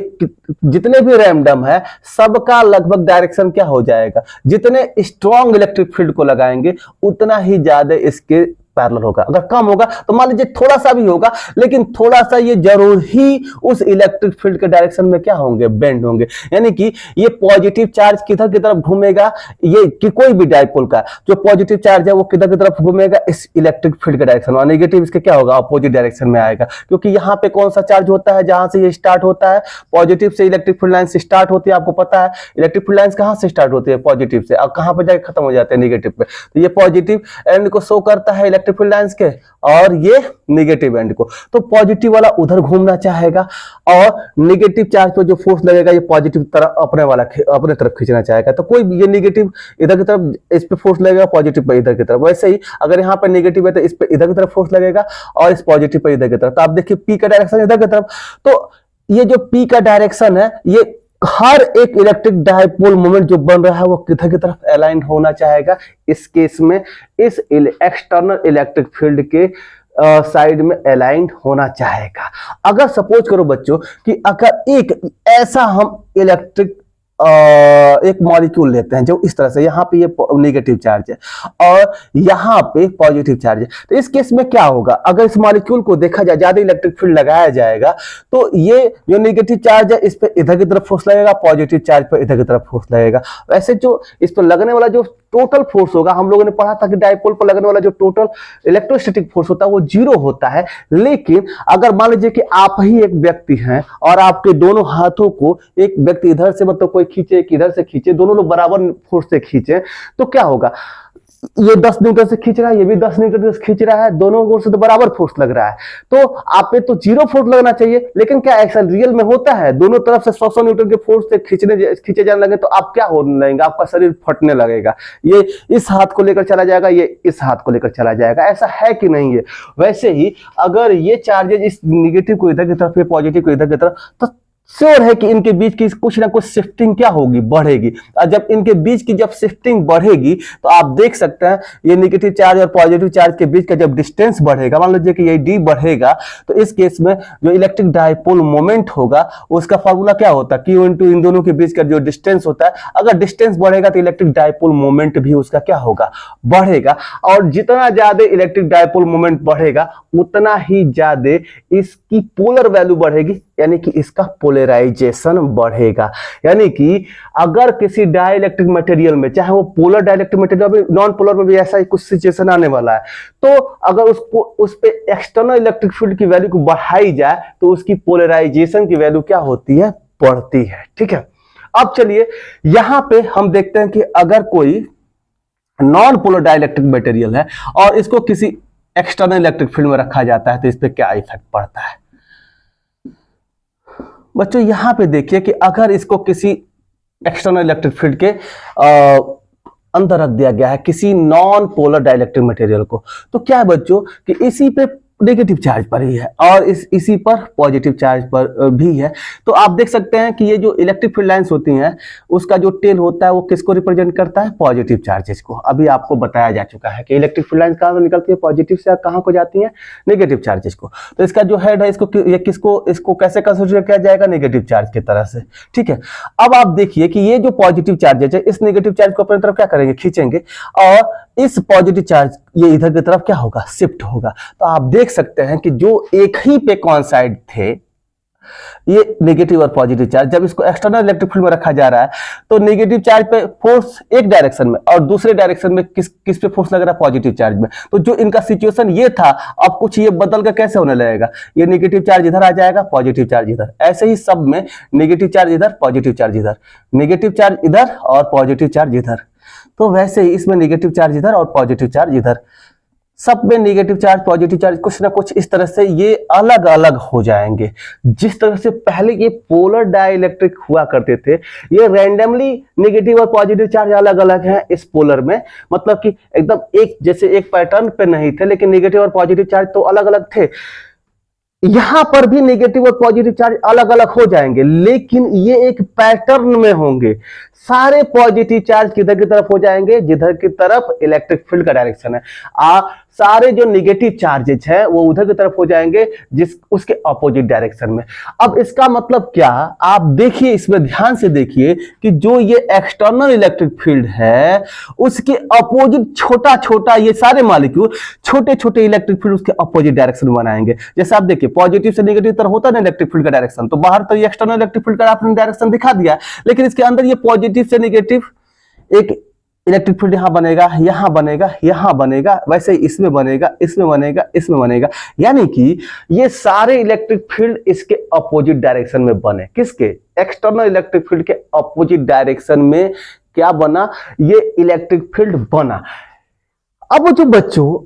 जितने भी रैंडम है सबका लगभग डायरेक्शन क्या हो जाएगा, जितने स्ट्रॉन्ग इलेक्ट्रिक फील्ड को लगाएंगे उतना ही ज्यादा इसके पैरेलल होगा। अगर कम होगा तो मान लीजिए थोड़ा सा भी होगा, लेकिन थोड़ा सा ये जरूर ही उस इलेक्ट्रिक फील्ड के डायरेक्शन में क्या होंगे, बेंड होंगे। यानी कि ये पॉजिटिव चार्ज किधर की तरफ घूमेगा, ये कि कोई भी डायपोल का जो पॉजिटिव चार्ज है वो किधर की तरफ घूमेगा, इस इलेक्ट्रिक फील्ड के डायरेक्शन में। नेगेटिव इसके क्या होगा, अपोजिट डायरेक्शन में आएगा, क्योंकि यहाँ पे कौन सा चार्ज होता है, जहां से ये स्टार्ट होता है पॉजिटिव से इलेक्ट्रिक फील्ड लाइन से स्टार्ट होती है। आपको पता है इलेक्ट्रिक फील्ड लाइन कहां से स्टार्ट होती है, पॉजिटिव से, और कहां पर जाके खत्म हो जाते हैं, नेगेटिव पे। तो ये पॉजिटिव एंड को शो करता है इलेक्ट्रिक फील्ड लाइंस के और ये नेगेटिव एंड को, तो पॉजिटिव वाला उधर घूमना चाहेगा और नेगेटिव चार्ज पर जो फोर्स लगेगा ये पॉजिटिव तरफ अपने तरफ खींचना चाहेगा। तो कोई ये नेगेटिव इधर की तरफ इस पे फोर्स लगेगा, पॉजिटिव पर इधर की तरफ। वैसे ही अगर यहाँ पर नेगेटिव है तो इस पे इधर की तरफ फोर्स लगेगा और इस पॉजिटिव पर इधर की तरफ। तो आप देखिए पी का डायरेक्शन इधर की तरफ, तो ये जो पी का डायरेक्शन है ये हर एक इलेक्ट्रिक डायपोल मोमेंट जो बन रहा है वो किधर की तरफ अलाइन होना चाहेगा, इस केस में इस एक्सटर्नल इलेक्ट्रिक फील्ड के साइड में अलाइंड होना चाहेगा। अगर सपोज करो बच्चों कि अगर एक ऐसा हम इलेक्ट्रिक एक मॉलिक्यूल लेते हैं जो इस तरह से, यहाँ पे ये नेगेटिव चार्ज है और यहाँ पे पॉजिटिव चार्ज है, तो इस केस में क्या होगा, अगर इस मॉलिक्यूल को देखा जाए ज्यादा इलेक्ट्रिक फील्ड लगाया जाएगा तो ये जो नेगेटिव चार्ज है इस पे इधर की तरफ फोर्स लगेगा, पॉजिटिव चार्ज पर इधर की तरफ फोर्स लगेगा। वैसे जो इस पर लगने वाला जो टोटल फोर्स होगा, हम लोगों ने पढ़ा था कि डायपोल पर लगने वाला जो टोटल इलेक्ट्रोस्टैटिक फोर्स होता है वो 0 होता है। लेकिन अगर मान लीजिए कि आप ही एक व्यक्ति हैं और आपके दोनों हाथों को एक व्यक्ति इधर से मतलब कोई खींचे, एक इधर से खींचे, दोनों लोग बराबर फोर्स से खींचे, तो क्या होगा, ये 10 न्यूटन से खींच रहा है, ये भी 10 न्यूटन से खींच रहा है, दोनों ओर से तो बराबर फोर्स लग रहा है, तो आप पे तो 0 फोर्स लगना चाहिए। लेकिन क्या ऐसा रियल में होता है, दोनों तरफ से 100 न्यूटन के फोर्स से खींचे जाने लगे तो आप क्या होने लगेगा, आपका शरीर फटने लगेगा, ये इस हाथ को लेकर चला जाएगा, ये इस हाथ को लेकर चला जाएगा। ऐसा है कि नहीं है? वैसे ही अगर ये चार्जेज इस निगेटिव को इधर की तरफ, ये पॉजिटिव को इधर की तरफ, तो श्योर है कि इनके बीच की कुछ ना कुछ शिफ्टिंग क्या होगी, बढ़ेगी। और जब इनके बीच की जब शिफ्टिंग बढ़ेगी तो आप देख सकते हैं ये नेगेटिव चार्ज और पॉजिटिव चार्ज के बीच का जब डिस्टेंस बढ़ेगा, मान लीजिए कि ये डी बढ़ेगा, तो इस केस में जो इलेक्ट्रिक डायपोल मोमेंट होगा उसका फॉर्मूला क्या होता है, Q इंटू इन दोनों के बीच का जो डिस्टेंस होता है, अगर डिस्टेंस बढ़ेगा तो इलेक्ट्रिक डायपोल मोमेंट भी उसका क्या होगा, बढ़ेगा। और जितना ज्यादा इलेक्ट्रिक डायपोल मोमेंट बढ़ेगा उतना ही ज्यादा इसकी पोलर वैल्यू बढ़ेगी, यानी कि इसका पोलराइजेशन बढ़ेगा। यानी कि अगर किसी डाइलेक्ट्रिक मटेरियल में, चाहे वो polar dielectric material, non polar में भी ऐसा ही कुछ सिचुएशन आने वाला है, तो अगर उसको उस पे एक्सटर्नल इलेक्ट्रिक फील्ड की वैल्यू को बढ़ाई जाए तो उसकी पोलराइजेशन की वैल्यू क्या होती है, बढ़ती है। ठीक है, अब चलिए यहां पे हम देखते हैं कि अगर कोई नॉन पोलर डाइलेक्ट्रिक मटेरियल है और इसको किसी एक्सटर्नल इलेक्ट्रिक फील्ड में रखा जाता है तो इस पे क्या इफेक्ट पड़ता है। बच्चों यहां पे देखिए कि अगर इसको किसी एक्सटर्नल इलेक्ट्रिक फील्ड के अंदर रख दिया गया है किसी नॉन पोलर डाइलेक्ट्रिक मटेरियल को, तो क्या है बच्चों कि इसी पे नेगेटिव चार्ज पर ही है और इसी पर पॉजिटिव चार्ज पर भी है। तो आप देख सकते हैं कि ये जो इलेक्ट्रिक फील्ड लाइंस होती हैं उसका जो टेल होता है वो किसको रिप्रेजेंट करता है, पॉजिटिव चार्जेस को। अभी आपको बताया जा चुका है कि इलेक्ट्रिक फील्ड लाइंस कहां से निकलती है, पॉजिटिव से, कहां को जाती है, नेगेटिव चार्जेस को। तो इसका जो हेड है इसको कैसे कंसिडर किया जाएगा, नेगेटिव चार्ज की तरह से। ठीक है, अब आप देखिए कि ये जो पॉजिटिव चार्जेस है इस नेगेटिव चार्ज को अपनी तरफ क्या करेंगे, खींचेंगे और इस पॉजिटिव चार्ज ये इधर की तरफ क्या होगा, शिफ्ट होगा। तो आप देख सकते हैं कि जो एक ही पे कॉन्साइड थे, ये नेगेटिव और पॉजिटिव चार्ज, जब इसको एक्सटर्नल इलेक्ट्रिक फील्ड में रखा जा रहा है तो नेगेटिव चार्ज पे फोर्स एक डायरेक्शन में और दूसरे डायरेक्शन में किस पे फोर्स लग रहा है, पॉजिटिव चार्ज में। तो जो इनका सिचुएशन ये था, अब कुछ ये बदल कर कैसे होने लगेगा, ये नेगेटिव चार्ज इधर आ जाएगा, पॉजिटिव चार्ज इधर, ऐसे ही सब में नेगेटिव चार्ज इधर, पॉजिटिव चार्ज इधर, नेगेटिव चार्ज इधर और पॉजिटिव चार्ज इधर। तो वैसे ही इसमें नेगेटिव चार्ज इधर और पॉजिटिव चार्ज इधर, सब में नेगेटिव चार्ज पॉजिटिव चार्ज कुछ ना कुछ इस तरह से ये अलग अलग हो जाएंगे। जिस तरह से पहले ये पोलर डाइलेक्ट्रिक हुआ करते थे, ये रैंडमली नेगेटिव और पॉजिटिव चार्ज अलग अलग हैं इस पोलर में, मतलब कि एकदम एक जैसे एक पैटर्न पे नहीं थे, लेकिन नेगेटिव और पॉजिटिव चार्ज तो अलग अलग थे। यहां पर भी नेगेटिव और पॉजिटिव चार्ज अलग अलग हो जाएंगे, लेकिन ये एक पैटर्न में होंगे। सारे पॉजिटिव चार्ज किधर की तरफ हो जाएंगे, जिधर की तरफ इलेक्ट्रिक फील्ड का डायरेक्शन है। सारे जो नेगेटिव चार्जेस हैं वो उधर की तरफ हो जाएंगे उसके अपोजिट डायरेक्शन में। अब इसका मतलब क्या, आप देखिए इसमें ध्यान से देखिए कि जो ये एक्सटर्नल इलेक्ट्रिक फील्ड है उसके अपोजिट छोटा छोटा ये सारे मॉलिक्यूल छोटे छोटे इलेक्ट्रिक फील्ड उसके अपोजिट डायरेक्शन में बनाएंगे। जैसे आप देखिए पॉजिटिव से नेगेटिव तरफ होता है ना इलेक्ट्रिक फील्ड का डायरेक्शन, तो बाहर तो ये एक्सटर्नल इलेक्ट्रिक फील्ड का आपने डायरेक्शन दिखा दिया, लेकिन इसके अंदर ये पॉजिटिव से नेगेटिव एक इलेक्ट्रिक फील्ड यहां बनेगा, यहां बनेगा, यहां बनेगा, वैसे ही इसमें बनेगा, इसमें बनेगा, इसमें बनेगा। यानी कि ये सारे इलेक्ट्रिक फील्ड इसके अपोजिट डायरेक्शन में बने। किसके, एक्सटर्नल इलेक्ट्रिक फील्ड के अपोजिट डायरेक्शन में क्या बना, ये इलेक्ट्रिक फील्ड बना। अब जो बच्चों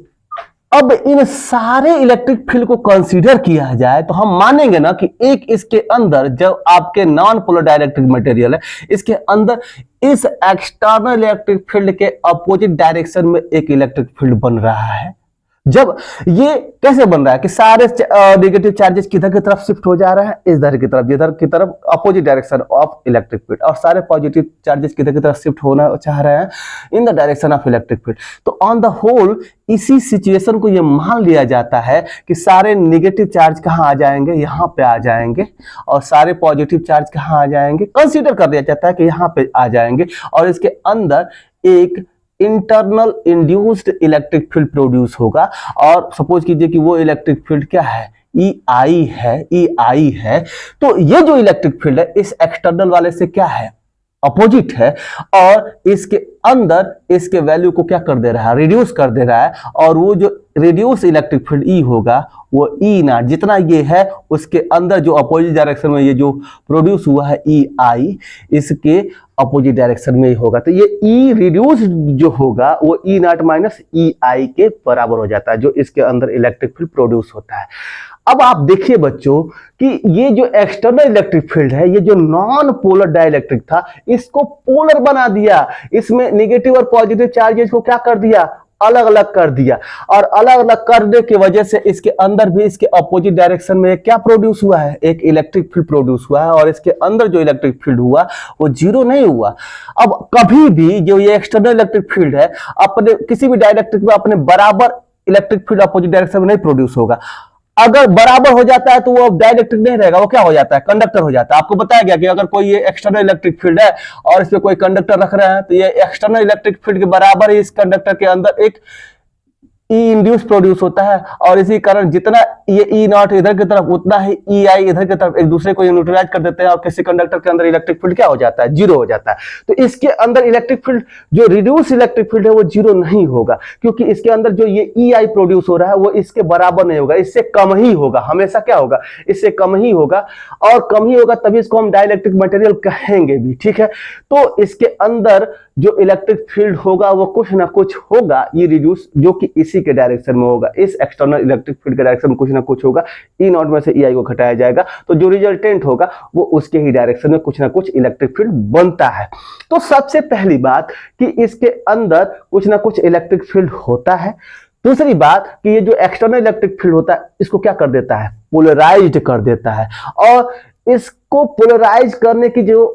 अब इन सारे इलेक्ट्रिक फील्ड को कंसीडर किया जाए तो हम मानेंगे ना कि एक इसके अंदर जब आपके नॉन पोलर डाइलेक्ट्रिक मटेरियल है, इसके अंदर इस एक्सटर्नल इलेक्ट्रिक फील्ड के अपोजिट डायरेक्शन में एक इलेक्ट्रिक फील्ड बन रहा है। जब ये कैसे बन रहा है कि सारे नेगेटिव चार्जेस किधर की तरफ शिफ्ट हो जा रहा है, इधर की तरफ opposite direction of electric field, और सारे पॉजिटिव चार्जेस किधर की तरफ शिफ्ट होना चाह रहे हैं, in the direction of electric field. तो ऑन द होल इसी सिचुएशन को ये मान लिया जाता है कि सारे नेगेटिव चार्ज कहाँ आ जाएंगे, यहाँ पे आ जाएंगे, और सारे पॉजिटिव चार्ज कहाँ आ जाएंगे, कंसीडर कर लिया जाता है कि यहाँ पे आ जाएंगे, और इसके अंदर एक internal induced electric field produce होगा। और सपोज कीजिए कि वो इलेक्ट्रिक फील्ड क्या है, EI है, EI है। तो ये जो इलेक्ट्रिक फील्ड है इस एक्सटर्नल वाले से क्या है, अपोजिट है, और इसके अंदर इसके वैल्यू को क्या कर दे रहा है, रिड्यूस कर दे रहा है। और वो जो रिड्यूस इलेक्ट्रिक फील्ड E होगा वो E नॉट, जितना ये है उसके अंदर जो अपोजिट डायरेक्शन में ये जो प्रोड्यूस हुआ है EI, इसके अपोजिट डायरेक्शन में ही होगा। तो ये E रिड्यूस जो होगा वो E नॉट माइनस EI के बराबर हो जाता है, जो इसके अंदर इलेक्ट्रिक फील्ड प्रोड्यूस होता है। अब आप देखिए बच्चों कि ये जो एक्सटर्नल इलेक्ट्रिक फील्ड है, ये जो नॉन पोलर डाइलेक्ट्रिक था, इसको पोलर बना दिया। इसमें नेगेटिव और पॉजिटिव चार्जेस को क्या कर दिया, अलग अलग कर दिया। और अलग अलग करने की वजह से इसके अंदर भी इसके अपोजिट डायरेक्शन में क्या प्रोड्यूस हुआ है, एक इलेक्ट्रिक फील्ड प्रोड्यूस हुआ है। और इसके अंदर जो इलेक्ट्रिक फील्ड हुआ वो जीरो नहीं हुआ। अब कभी भी जो ये एक्सटर्नल इलेक्ट्रिक फील्ड है अपने किसी भी डाइलेक्ट्रिक में अपने बराबर इलेक्ट्रिक फील्ड अपोजिट डायरेक्शन में नहीं प्रोड्यूस होगा। अगर बराबर हो जाता है तो वो डाइलेक्ट्रिक नहीं रहेगा, वो क्या हो जाता है, कंडक्टर हो जाता है। आपको बताया गया कि अगर कोई ये एक्सटर्नल इलेक्ट्रिक फील्ड है और इस पे कोई कंडक्टर रख रहे हैं तो ये एक्सटर्नल इलेक्ट्रिक फील्ड के बराबर ही इस कंडक्टर के अंदर एक E इंड्यूस प्रोड्यूस होता है। और इसी कारण जितना ये E नॉट इधर की तरफ उतना ही EI इधर की तरफ एक दूसरे को न्यूट्रलाइज कर देते हैं, और किसी कंडक्टर के अंदर इलेक्ट्रिक फील्ड क्या हो जाता है, जीरो हो जाता है। तो इसके अंदर इलेक्ट्रिक फील्ड जो रिड्यूस इलेक्ट्रिक फील्ड है वो जीरो नहीं होगा, क्योंकि इसके अंदर जो ये EI प्रोड्यूस हो रहा है वो इसके बराबर नहीं होगा, इससे कम ही होगा। हमेशा क्या होगा, इससे कम ही होगा, और कम ही होगा तभी इसको हम डाइलेक्ट्रिक मटेरियल कहेंगे भी, ठीक है। तो इसके अंदर जो इलेक्ट्रिक फील्ड होगा वो कुछ ना कुछ होगा, ये रिड्यूस, जो कि इसी के डायरेक्शन में होगा, इस एक्सटर्नल इलेक्ट्रिक फील्ड के डायरेक्शन में कुछ ना कुछ होगा। E नॉट में से EI को घटाया जाएगा तो जो रिजल्टेंट होगा वो उसके ही डायरेक्शन में कुछ ना कुछ इलेक्ट्रिक फील्ड बनता है। तो सबसे पहली बात कि इसके अंदर कुछ ना कुछ इलेक्ट्रिक फील्ड होता है। दूसरी बात कि ये जो एक्सटर्नल इलेक्ट्रिक फील्ड होता है इसको क्या कर देता है, पोलराइज्ड कर देता है। और इसको पोलराइज करने की जो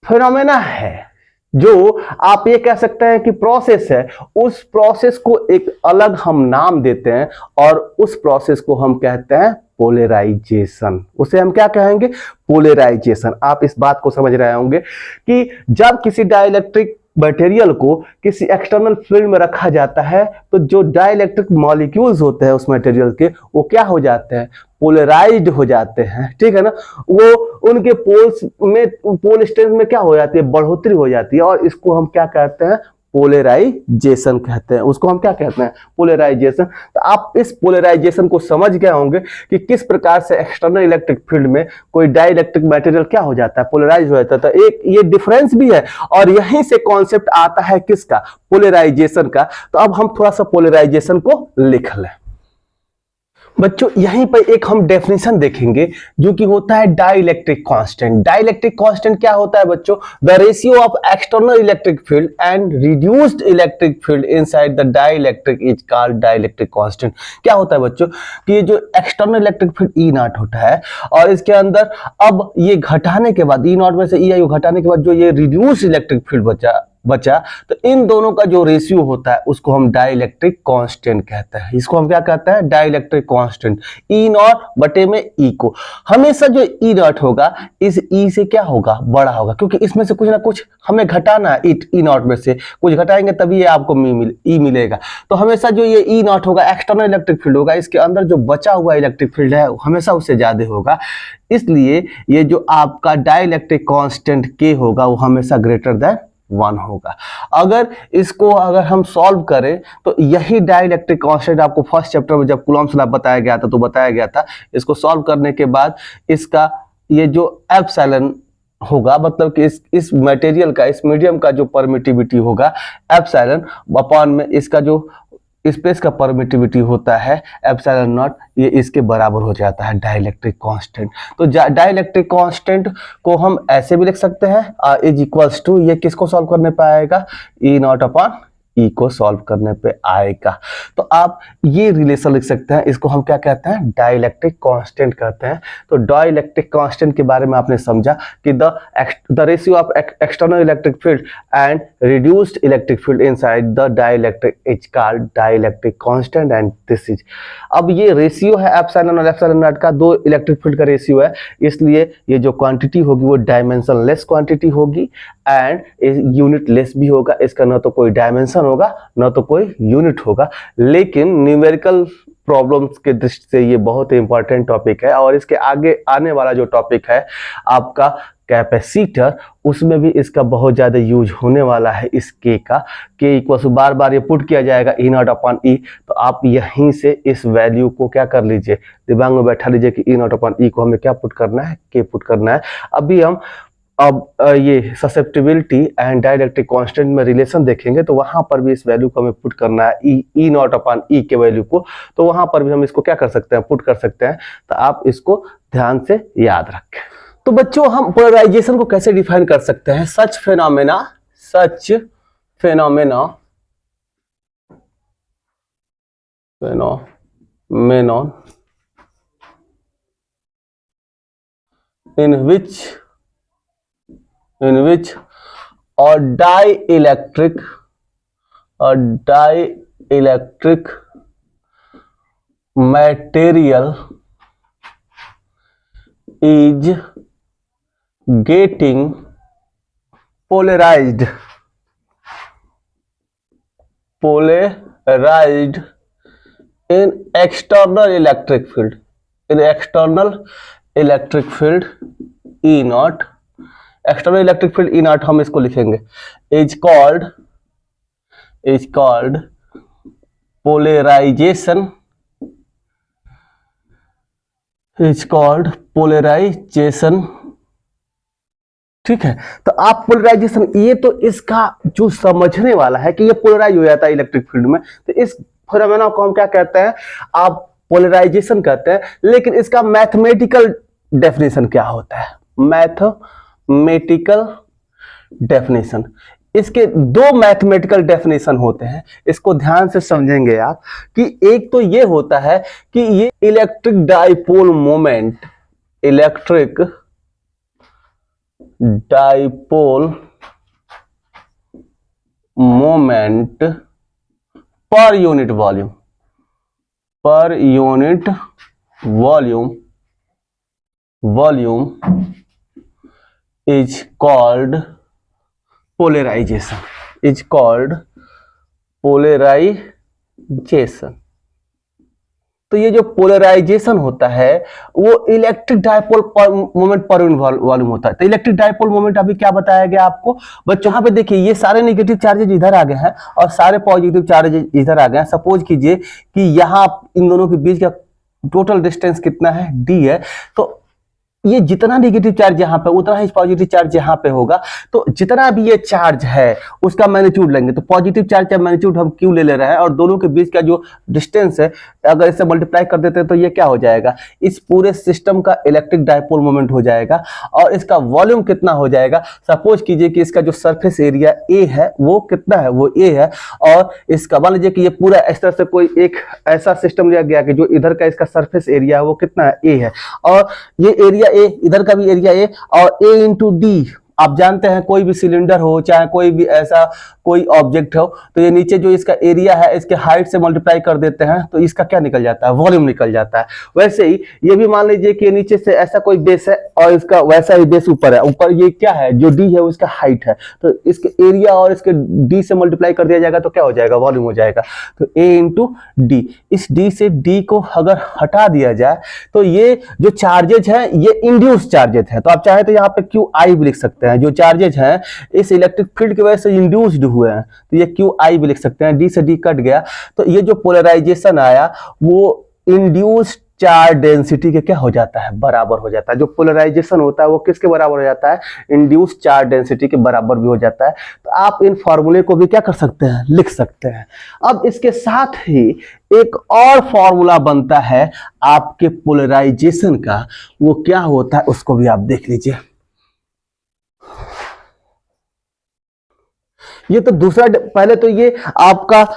फिनोमेना है, जो आप ये कह सकते हैं कि प्रोसेस है, उस प्रोसेस को एक अलग हम नाम देते हैं, और उस प्रोसेस को हम कहते हैं पोलराइजेशन। उसे हम क्या कहेंगे, पोलराइजेशन। आप इस बात को समझ रहे होंगे कि जब किसी डाइलेक्ट्रिक मटेरियल को किसी एक्सटर्नल फील्ड में रखा जाता है तो जो डाइलेक्ट्रिक मॉलिक्यूल्स होते हैं उस मटेरियल के वो क्या हो जाते हैं, पोलराइज्ड हो जाते हैं, ठीक है ना। वो उनके पोल्स में, पोल स्ट्रेंथ में क्या हो जाती है, बढ़ोतरी हो जाती है, और इसको हम क्या कहते हैं, पोलराइजेशन कहते हैं। उसको हम क्या कहते हैं, पोलराइजेशन। तो आप इस पोलराइजेशन को समझ गए होंगे कि किस प्रकार से एक्सटर्नल इलेक्ट्रिक फील्ड में कोई डाइलेक्ट्रिक मटेरियल क्या हो जाता है, पोलराइज हो जाता है। तो एक ये डिफरेंस भी है, और यहीं से कॉन्सेप्ट आता है किसका, पोलराइजेशन का। तो अब हम थोड़ा सा पोलराइजेशन को लिख लें बच्चों। यहीं पर एक हम डेफिनेशन देखेंगे जो कि होता है डाइलेक्ट्रिक कांस्टेंट। डाइलेक्ट्रिक कांस्टेंट क्या होता है बच्चों, the ratio of external electric field and reduced electric field inside the dielectric is called dielectric constant. क्या होता है बच्चों कि ये जो external electric field E not होता है, और इसके अंदर अब ये घटाने के बाद, E नॉट में से EI को घटाने के बाद जो ये रिड्यूस्ड इलेक्ट्रिक फील्ड बचा, तो इन दोनों का जो रेशियो होता है उसको हम डाइलेक्ट्रिक कांस्टेंट कहते हैं। इसको हम क्या कहते हैं, डाइलेक्ट्रिक कांस्टेंट। E नॉट बटे में E को, हमेशा जो E नॉट होगा इस E से क्या होगा, बड़ा होगा, क्योंकि इसमें से कुछ ना कुछ हमें घटाना है। E नॉट में से कुछ घटाएंगे तभी ये आपको E मिलेगा। तो हमेशा जो ये E नॉट होगा, एक्सटर्नल इलेक्ट्रिक फील्ड होगा, इसके अंदर जो बचा हुआ इलेक्ट्रिक फील्ड है हमेशा उससे ज्यादा होगा। इसलिए ये जो आपका डाइलेक्ट्रिक कांस्टेंट K होगा वो हमेशा ग्रेटर देन 1 होगा। अगर हम सॉल्व करें तो यही डाइलेक्ट्रिक कांस्टेंट आपको फर्स्ट चैप्टर में जब कूलॉम्स लॉ बताया गया था तो बताया गया था। इसको सॉल्व करने के बाद इसका ये जो एप्सिलॉन होगा, मतलब कि इस मटेरियल का, इस मीडियम का जो परमिटिविटी होगा एप्सिलॉन अपॉन में इसका जो स्पेस का परमिटिविटी होता है एप्सिलॉन नॉट, ये इसके बराबर हो जाता है डाइलेक्ट्रिक कांस्टेंट। तो डाइलेक्ट्रिक कांस्टेंट को हम ऐसे भी लिख सकते हैं इज इक्वल्स टू, ये किसको सॉल्व करने पे आएगा, ई नॉट अपॉन ई को सॉल्व करने पे आएगा। तो आप ये रिलेशन लिख सकते हैं, इसको हम क्या कहते हैं, डाइलेक्ट्रिक कांस्टेंट कहते हैं। तो डाइलेक्ट्रिक कांस्टेंट के बारे में आपने समझा कि the ratio of external electric field and reduced electric field inside the dielectric is called dielectric constant and this is. अब ये रेशियो है एप्सिलॉन और एप्सिलॉन नॉट का, दो इलेक्ट्रिक फील्ड का रेशियो है, इसलिए ये जो क्वांटिटी होगी वो डायमेंशन लेस क्वांटिटी होगी एंड यूनिट लेस भी होगा। इसका ना तो कोई डायमेंशन होगा ना तो कोई यूनिट होगा, लेकिन न्यूमेरिकल प्रॉब्लम्स के दृष्टि से ये बहुत ही इंपॉर्टेंट टॉपिक है। और इसके आगे आने वाला जो टॉपिक है आपका कैपेसिटर, उसमें भी इसका बहुत ज्यादा यूज होने वाला है। इस के का के इक्वल टू बार बार ये पुट किया जाएगा ई नॉट अपॉन ई, तो आप यहीं से इस वैल्यू को क्या कर लीजिए, दिमाग में बैठा लीजिए कि ई नॉट अपॉन ई को हमें क्या पुट करना है, के पुट करना है। अभी हम ये ससेप्टिबिलिटी एंड डाइलेक्ट्रिक कांस्टेंट में रिलेशन देखेंगे तो वहां पर भी इस वैल्यू को हमें पुट करना है ई नॉट अपॉन ई के वैल्यू को, तो वहां पर भी हम इसको क्या कर सकते हैं, पुट कर सकते हैं। तो आप इसको ध्यान से याद रखें। तो बच्चों हम पोलराइजेशन को कैसे डिफाइन कर सकते हैं, सच phenomena in which a dielectric material is getting polarized in external electric field E naught, external electric field E not हम इसको लिखेंगे इज कॉल्ड पोलराइजेशन, ठीक है। तो आप पोलराइजेशन, ये तो इसका जो समझने वाला है कि ये पोलराइज हो जाता है इलेक्ट्रिक फील्ड में, तो इस फिनोमेना को हम क्या कहते हैं, आप पोलराइजेशन कहते हैं। लेकिन इसका मैथमेटिकल डेफिनेशन क्या होता है, मैथमेटिकल डेफिनेशन, इसके दो मैथमेटिकल डेफिनेशन होते हैं, इसको ध्यान से समझेंगे आप। कि एक तो ये होता है कि ये electric dipole moment per unit volume is called polarization, तो ये जो पोलराइजेशन होता है वो electric dipole moment per unit volume होता है। तो इलेक्ट्रिक डाइपोल मोमेंट अभी क्या बताया गया आपको बच्चों, यहाँ पे देखिए ये सारे नेगेटिव चार्जेज इधर आ गए हैं और सारे पॉजिटिव चार्जेज इधर आ गए हैं। सपोज कीजिए कि यहाँ इन दोनों के बीच का टोटल डिस्टेंस कितना है, d है। तो ये जितना नेगेटिव चार्ज यहाँ पे उतना ही पॉजिटिव चार्ज यहाँ पे होगा। तो जितना भी ये चार्ज है उसका मैग्नीट्यूड लेंगे, तो पॉजिटिव चार्ज का मैग्नीट्यूड हम क्यों ले रहे हैं, और दोनों के बीच का जो डिस्टेंस है अगर इससे मल्टीप्लाई कर देते हैं तो ये क्या हो जाएगा, इस पूरे सिस्टम का इलेक्ट्रिक डाइपोल मोमेंट हो जाएगा। और इसका वॉल्यूम कितना हो जाएगा, सपोज कीजिए कि इसका जो सरफेस एरिया ए है वो कितना है, वो ए है। और इसका मान लीजिए कि ये पूरा इस तरह से कोई एक ऐसा सिस्टम लिया गया कि जो इधर का इसका सरफेस एरिया है वो कितना है, ए है। और ये एरिया ए, इधर का भी एरिया ए, और ए इंटू डी, आप जानते हैं कोई भी सिलेंडर हो चाहे कोई भी ऐसा कोई ऑब्जेक्ट हो, तो ये नीचे जो इसका एरिया है इसके हाइट से मल्टीप्लाई कर देते हैं तो इसका क्या निकल जाता है, वॉल्यूम निकल जाता है। वैसे ही ये भी मान लीजिए कि नीचे से ऐसा कोई बेस है और इसका वैसा ही बेस ऊपर है, ऊपर ये क्या है जो डी है उसका हाइट है, तो इसके एरिया और इसके डी से मल्टीप्लाई कर दिया जाएगा तो क्या हो जाएगा, वॉल्यूम हो जाएगा। तो ए इंटू डी, इस डी से डी को अगर हटा दिया जाए तो ये जो चार्जेज है ये इंड्यूस चार्जेज है। तो आप चाहे तो यहाँ पे क्यू आई भी लिख सकते हैं, जो चार्जेज हैं इस इलेक्ट्रिक फील्ड की वजह से इंड्यूस्ड हुए हैं तो ये क्यू आई भी लिख सकते हैं। डी से डी कट गया तो ये जो पोलराइजेशन आया वो इंड्यूस्ड चार्ज डेंसिटी के क्या हो जाता है, बराबर हो जाता है। जो पोलराइजेशन होता है वो किसके बराबर हो जाता है, इंड्यूस चार्ज डेंसिटी के बराबर भी हो जाता है। तो आप इन फॉर्मूले को भी क्या कर सकते हैं, लिख सकते हैं। अब इसके साथ ही एक और फॉर्मूला बनता है आपके पोलराइजेशन का, वो क्या होता है उसको भी आप देख लीजिए। ये तो दूसरा, पहले तो ये आपका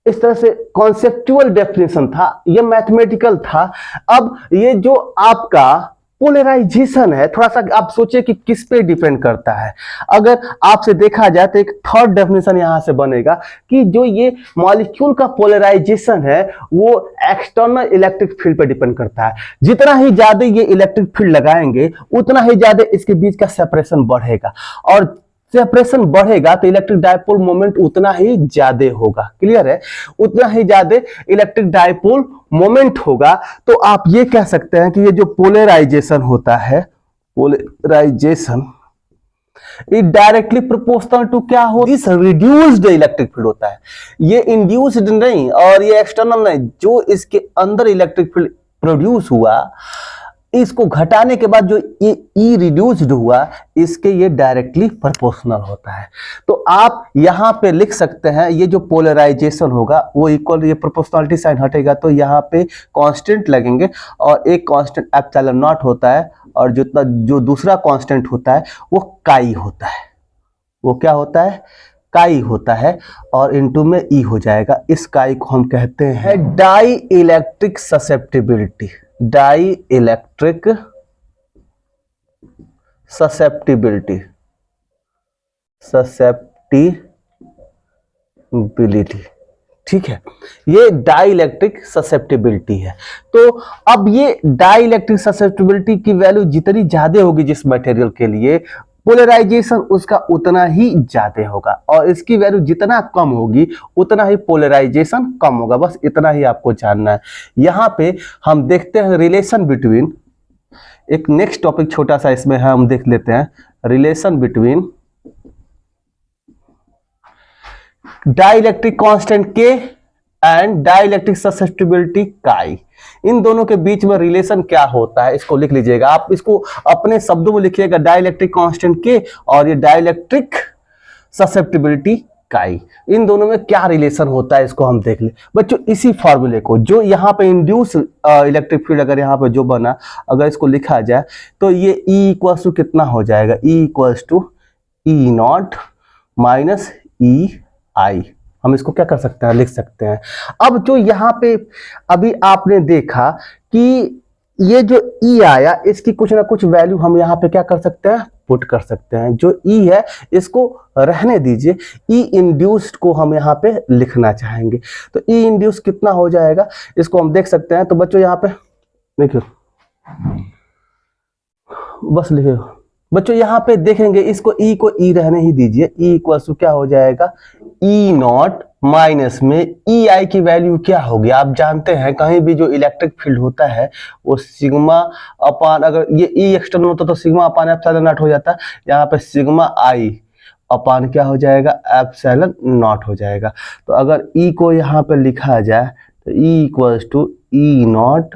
इस तरह से कॉन्सेप्चुअल डेफिनेशन था, ये मैथमेटिकल था। अब ये जो आपका पोलराइजेशन है, थोड़ा सा आप सोचिए कि किस पे डिपेंड करता है। अगर आपसे देखा जाए तो एक थर्ड डेफिनेशन यहां से बनेगा कि जो ये मॉलिक्यूल का पोलराइजेशन है वो एक्सटर्नल इलेक्ट्रिक फील्ड पे डिपेंड करता है। जितना ही ज्यादा ये इलेक्ट्रिक फील्ड लगाएंगे उतना ही ज्यादा इसके बीच का सेपरेशन बढ़ेगा, और सेपरेशन बढ़ेगा तो इलेक्ट्रिक डायपोल मोमेंट उतना ही ज्यादा होगा। क्लियर है, उतना ही ज्यादा इलेक्ट्रिक डायपोल मोमेंट होगा। तो आप ये कह सकते हैं कि ये जो पोलराइजेशन होता है, पोलराइजेशन ये डायरेक्टली प्रोपोर्शनल टू क्या हो, इस रिड्यूस्ड इलेक्ट्रिक फील्ड होता है। ये इंड्यूस्ड नहीं और ये एक्सटर्नल नहीं, जो इसके अंदर इलेक्ट्रिक फील्ड प्रोड्यूस हुआ इसको घटाने के बाद जो ये ई रिड्यूस्ड हुआ इसके ये डायरेक्टली प्रोपोर्शनल होता है। तो आप यहां पे लिख सकते हैं ये जो पोलराइजेशन होगा वो इक्वल, ये प्रोपोर्शनलिटी साइन हटेगा तो यहाँ पे कांस्टेंट लगेंगे और एक कांस्टेंट एप्सिलॉन नॉट होता है और जो दूसरा कांस्टेंट होता है वो काई होता है। वो क्या होता है, काई होता है और इनटू में ई हो जाएगा। इस काई को हम कहते हैं dielectric susceptibility. Dielectric susceptibility, susceptibility, ठीक है, ये डाई इलेक्ट्रिक ससेप्टिबिलिटी है। तो अब ये डाई इलेक्ट्रिक ससेप्टिबिलिटी की वैल्यू जितनी ज्यादा होगी जिस मटेरियल के लिए, पोलराइजेशन उसका उतना ही ज्यादा होगा, और इसकी वैल्यू जितना कम होगी उतना ही पोलराइजेशन कम होगा। बस इतना ही आपको जानना है। यहां पे हम देखते हैं रिलेशन बिटवीन, एक नेक्स्ट टॉपिक छोटा सा इसमें है, हम देख लेते हैं रिलेशन बिटवीन डाइलेक्ट्रिक कांस्टेंट के एंड डाइलेक्ट्रिक ससेप्टिबिलिटी काई। इन दोनों के बीच में रिलेशन क्या होता है इसको लिख लीजिएगा। आप इसको अपने शब्दों में लिखिएगा, डाइलेक्ट्रिक कांस्टेंट के और ये डाइलेक्ट्रिक ससेप्टिबिलिटी काई, इन दोनों में क्या रिलेशन होता है इसको हम देख ले बच्चों। इसी फॉर्मूले को जो यहाँ पे इंड्यूस इलेक्ट्रिक फील्ड अगर यहाँ पे जो बना, अगर इसको लिखा जाए तो ये E इक्वल्स टू कितना हो जाएगा, E equals to E naught minus E I. हम इसको क्या कर सकते हैं, लिख सकते हैं। अब जो यहाँ पे अभी आपने देखा कि ये जो ई आया इसकी कुछ ना कुछ वैल्यू हम यहाँ पे क्या कर सकते हैं, पुट कर सकते हैं। जो ई है इसको रहने दीजिए, ई इंड्यूस्ड को हम यहाँ पे लिखना चाहेंगे। तो ई इंड्यूस कितना हो जाएगा इसको हम देख सकते हैं। तो बच्चों यहाँ पे देखिए, बस लिखिए बच्चों, यहाँ पे देखेंगे इसको ई को ई रहने ही दीजिए। ई इक्वल टू क्या हो जाएगा, ई नॉट माइनस में ई आई की वैल्यू क्या होगी। आप जानते हैं कहीं भी जो इलेक्ट्रिक फील्ड होता है वो सिग्मा अपान, अगर ये ई एक्सटर्नल होता तो सिग्मा अपान एप्सिलॉन नॉट हो जाता, यहाँ पे सिग्मा आई अपान क्या हो जाएगा, एप्सिलॉन नॉट हो जाएगा। तो अगर ई को यहाँ पे लिखा जाए तो E equals to E naught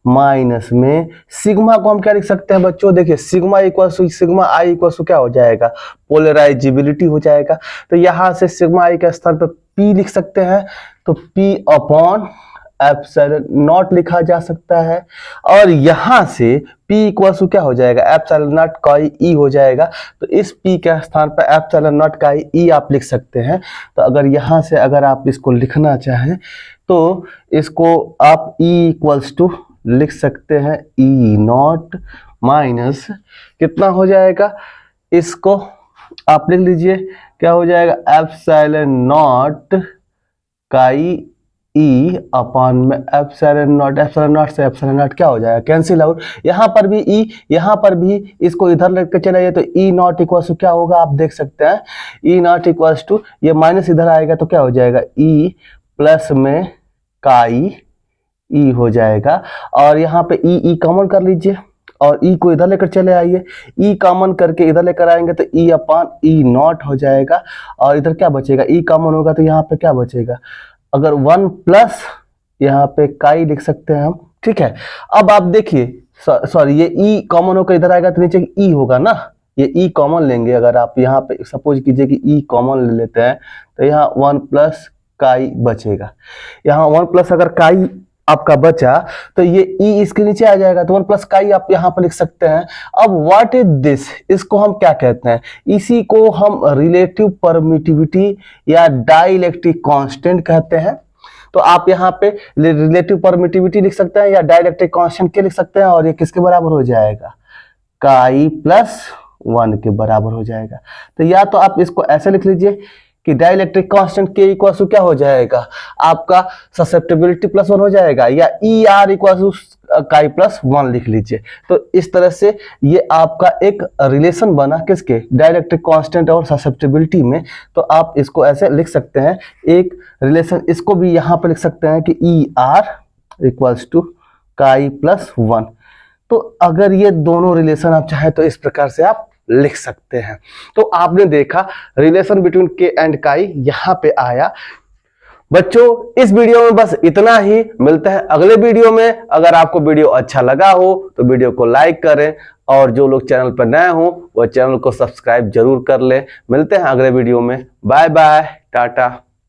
minus में सिग्मा को हम क्या लिख सकते हैं बच्चों, देखिए sigma equals to sigma I equals to क्या हो जाएगा, पोलराइजिबिलिटी हो जाएगा। तो यहां से सिग्मा आई के स्थान पर पी लिख सकते हैं, तो पी अपॉन एप्सिलॉन नॉट लिखा जा सकता है। और यहां से पी इक्वल्स टू क्या हो जाएगा, एप्सिलॉन नॉट का ई हो जाएगा। तो इस पी के स्थान पर एप्सिलॉन नॉट का ई आप लिख सकते हैं। तो अगर यहां से अगर आप इसको लिखना चाहें तो इसको आप ई इक्वल्स टू लिख सकते हैं, ई नॉट माइनस कितना हो जाएगा, इसको आप लिख लीजिए क्या हो जाएगा, एप्सिलॉन नॉट काई ई अपान में एप्सिलॉन नॉट से एप्सिलॉन नॉट क्या हो जाएगा, कैंसिल आउट। यहाँ पर भी ई, यहाँ पर भी इसको इधर लेकर चलाइए तो ई नॉट इक्वल्स टू क्या होगा, आप देख सकते हैं ई नॉट इक्वल्स टू, ये माइनस इधर आएगा तो क्या हो जाएगा, ई प्लस में काई ई हो जाएगा। और यहाँ पे ई कॉमन कर लीजिए और ई को इधर लेकर चले आइए, ई कॉमन करके इधर लेकर आएंगे तो ई अपान ई नॉट हो जाएगा। और इधर क्या बचेगा, ई कॉमन होगा तो यहाँ पे क्या बचेगा, अगर 1 प्लस यहाँ पे काई लिख सकते हैं हम, ठीक है। अब आप देखिए, सॉरी ये ई कॉमन होकर इधर आएगा तो नीचे ई होगा ना, ये ई कॉमन लेंगे। अगर आप यहाँ पे सपोज कीजिए कि ई कॉमन ले लेते हैं तो यहाँ 1 प्लस काई बचेगा। यहाँ 1 प्लस अगर काई आपका बचा तो ये ई इसके नीचे आ जाएगा, तो 1 प्लस काई आप यहाँ पर लिख सकते हैं। अब व्हाट इज दिस, इसको हम क्या कहते हैं? इसी को हम रिलेटिव परमिटिविटी या डाइलेक्ट्रिक कांस्टेंट कहते हैं। तो आप यहाँ पे रिलेटिव परमिटिविटी लिख सकते हैं या डाइलेक्ट्रिक कांस्टेंट के लिख सकते हैं, और ये किसके बराबर हो जाएगा? काई प्लस 1 के बराबर हो जाएगा। तो या तो आप इसको ऐसे लिख लीजिए कि डाइलेक्ट्रिक कांस्टेंट के इक्वल टू क्या हो जाएगा? आपका ससेप्टेबिलिटी प्लस 1 हो जाएगा, या ई आर इक्वल टू काई प्लस 1 लिख लीजिए। तो इस तरह से ये आपका एक रिलेशन बना किसके? डाइलेक्ट्रिक कांस्टेंट और ससेप्टेबिलिटी में। तो आप इसको ऐसे लिख सकते हैं एक रिलेशन, इसको भी यहाँ पे लिख सकते हैं कि ई आर इक्वल्स टू काई प्लस 1। तो अगर ये दोनों रिलेशन आप चाहे तो इस प्रकार से आप लिख सकते हैं। तो आपने देखा रिलेशन बिटवीन के एंड काई यहाँ पे आया। बच्चों इस वीडियो में बस इतना ही, मिलते हैं अगले वीडियो में। अगर आपको वीडियो अच्छा लगा हो तो वीडियो को लाइक करें, और जो लोग चैनल पर नए हो वो चैनल को सब्सक्राइब जरूर कर लें। मिलते हैं अगले वीडियो में। Bye bye, Tata.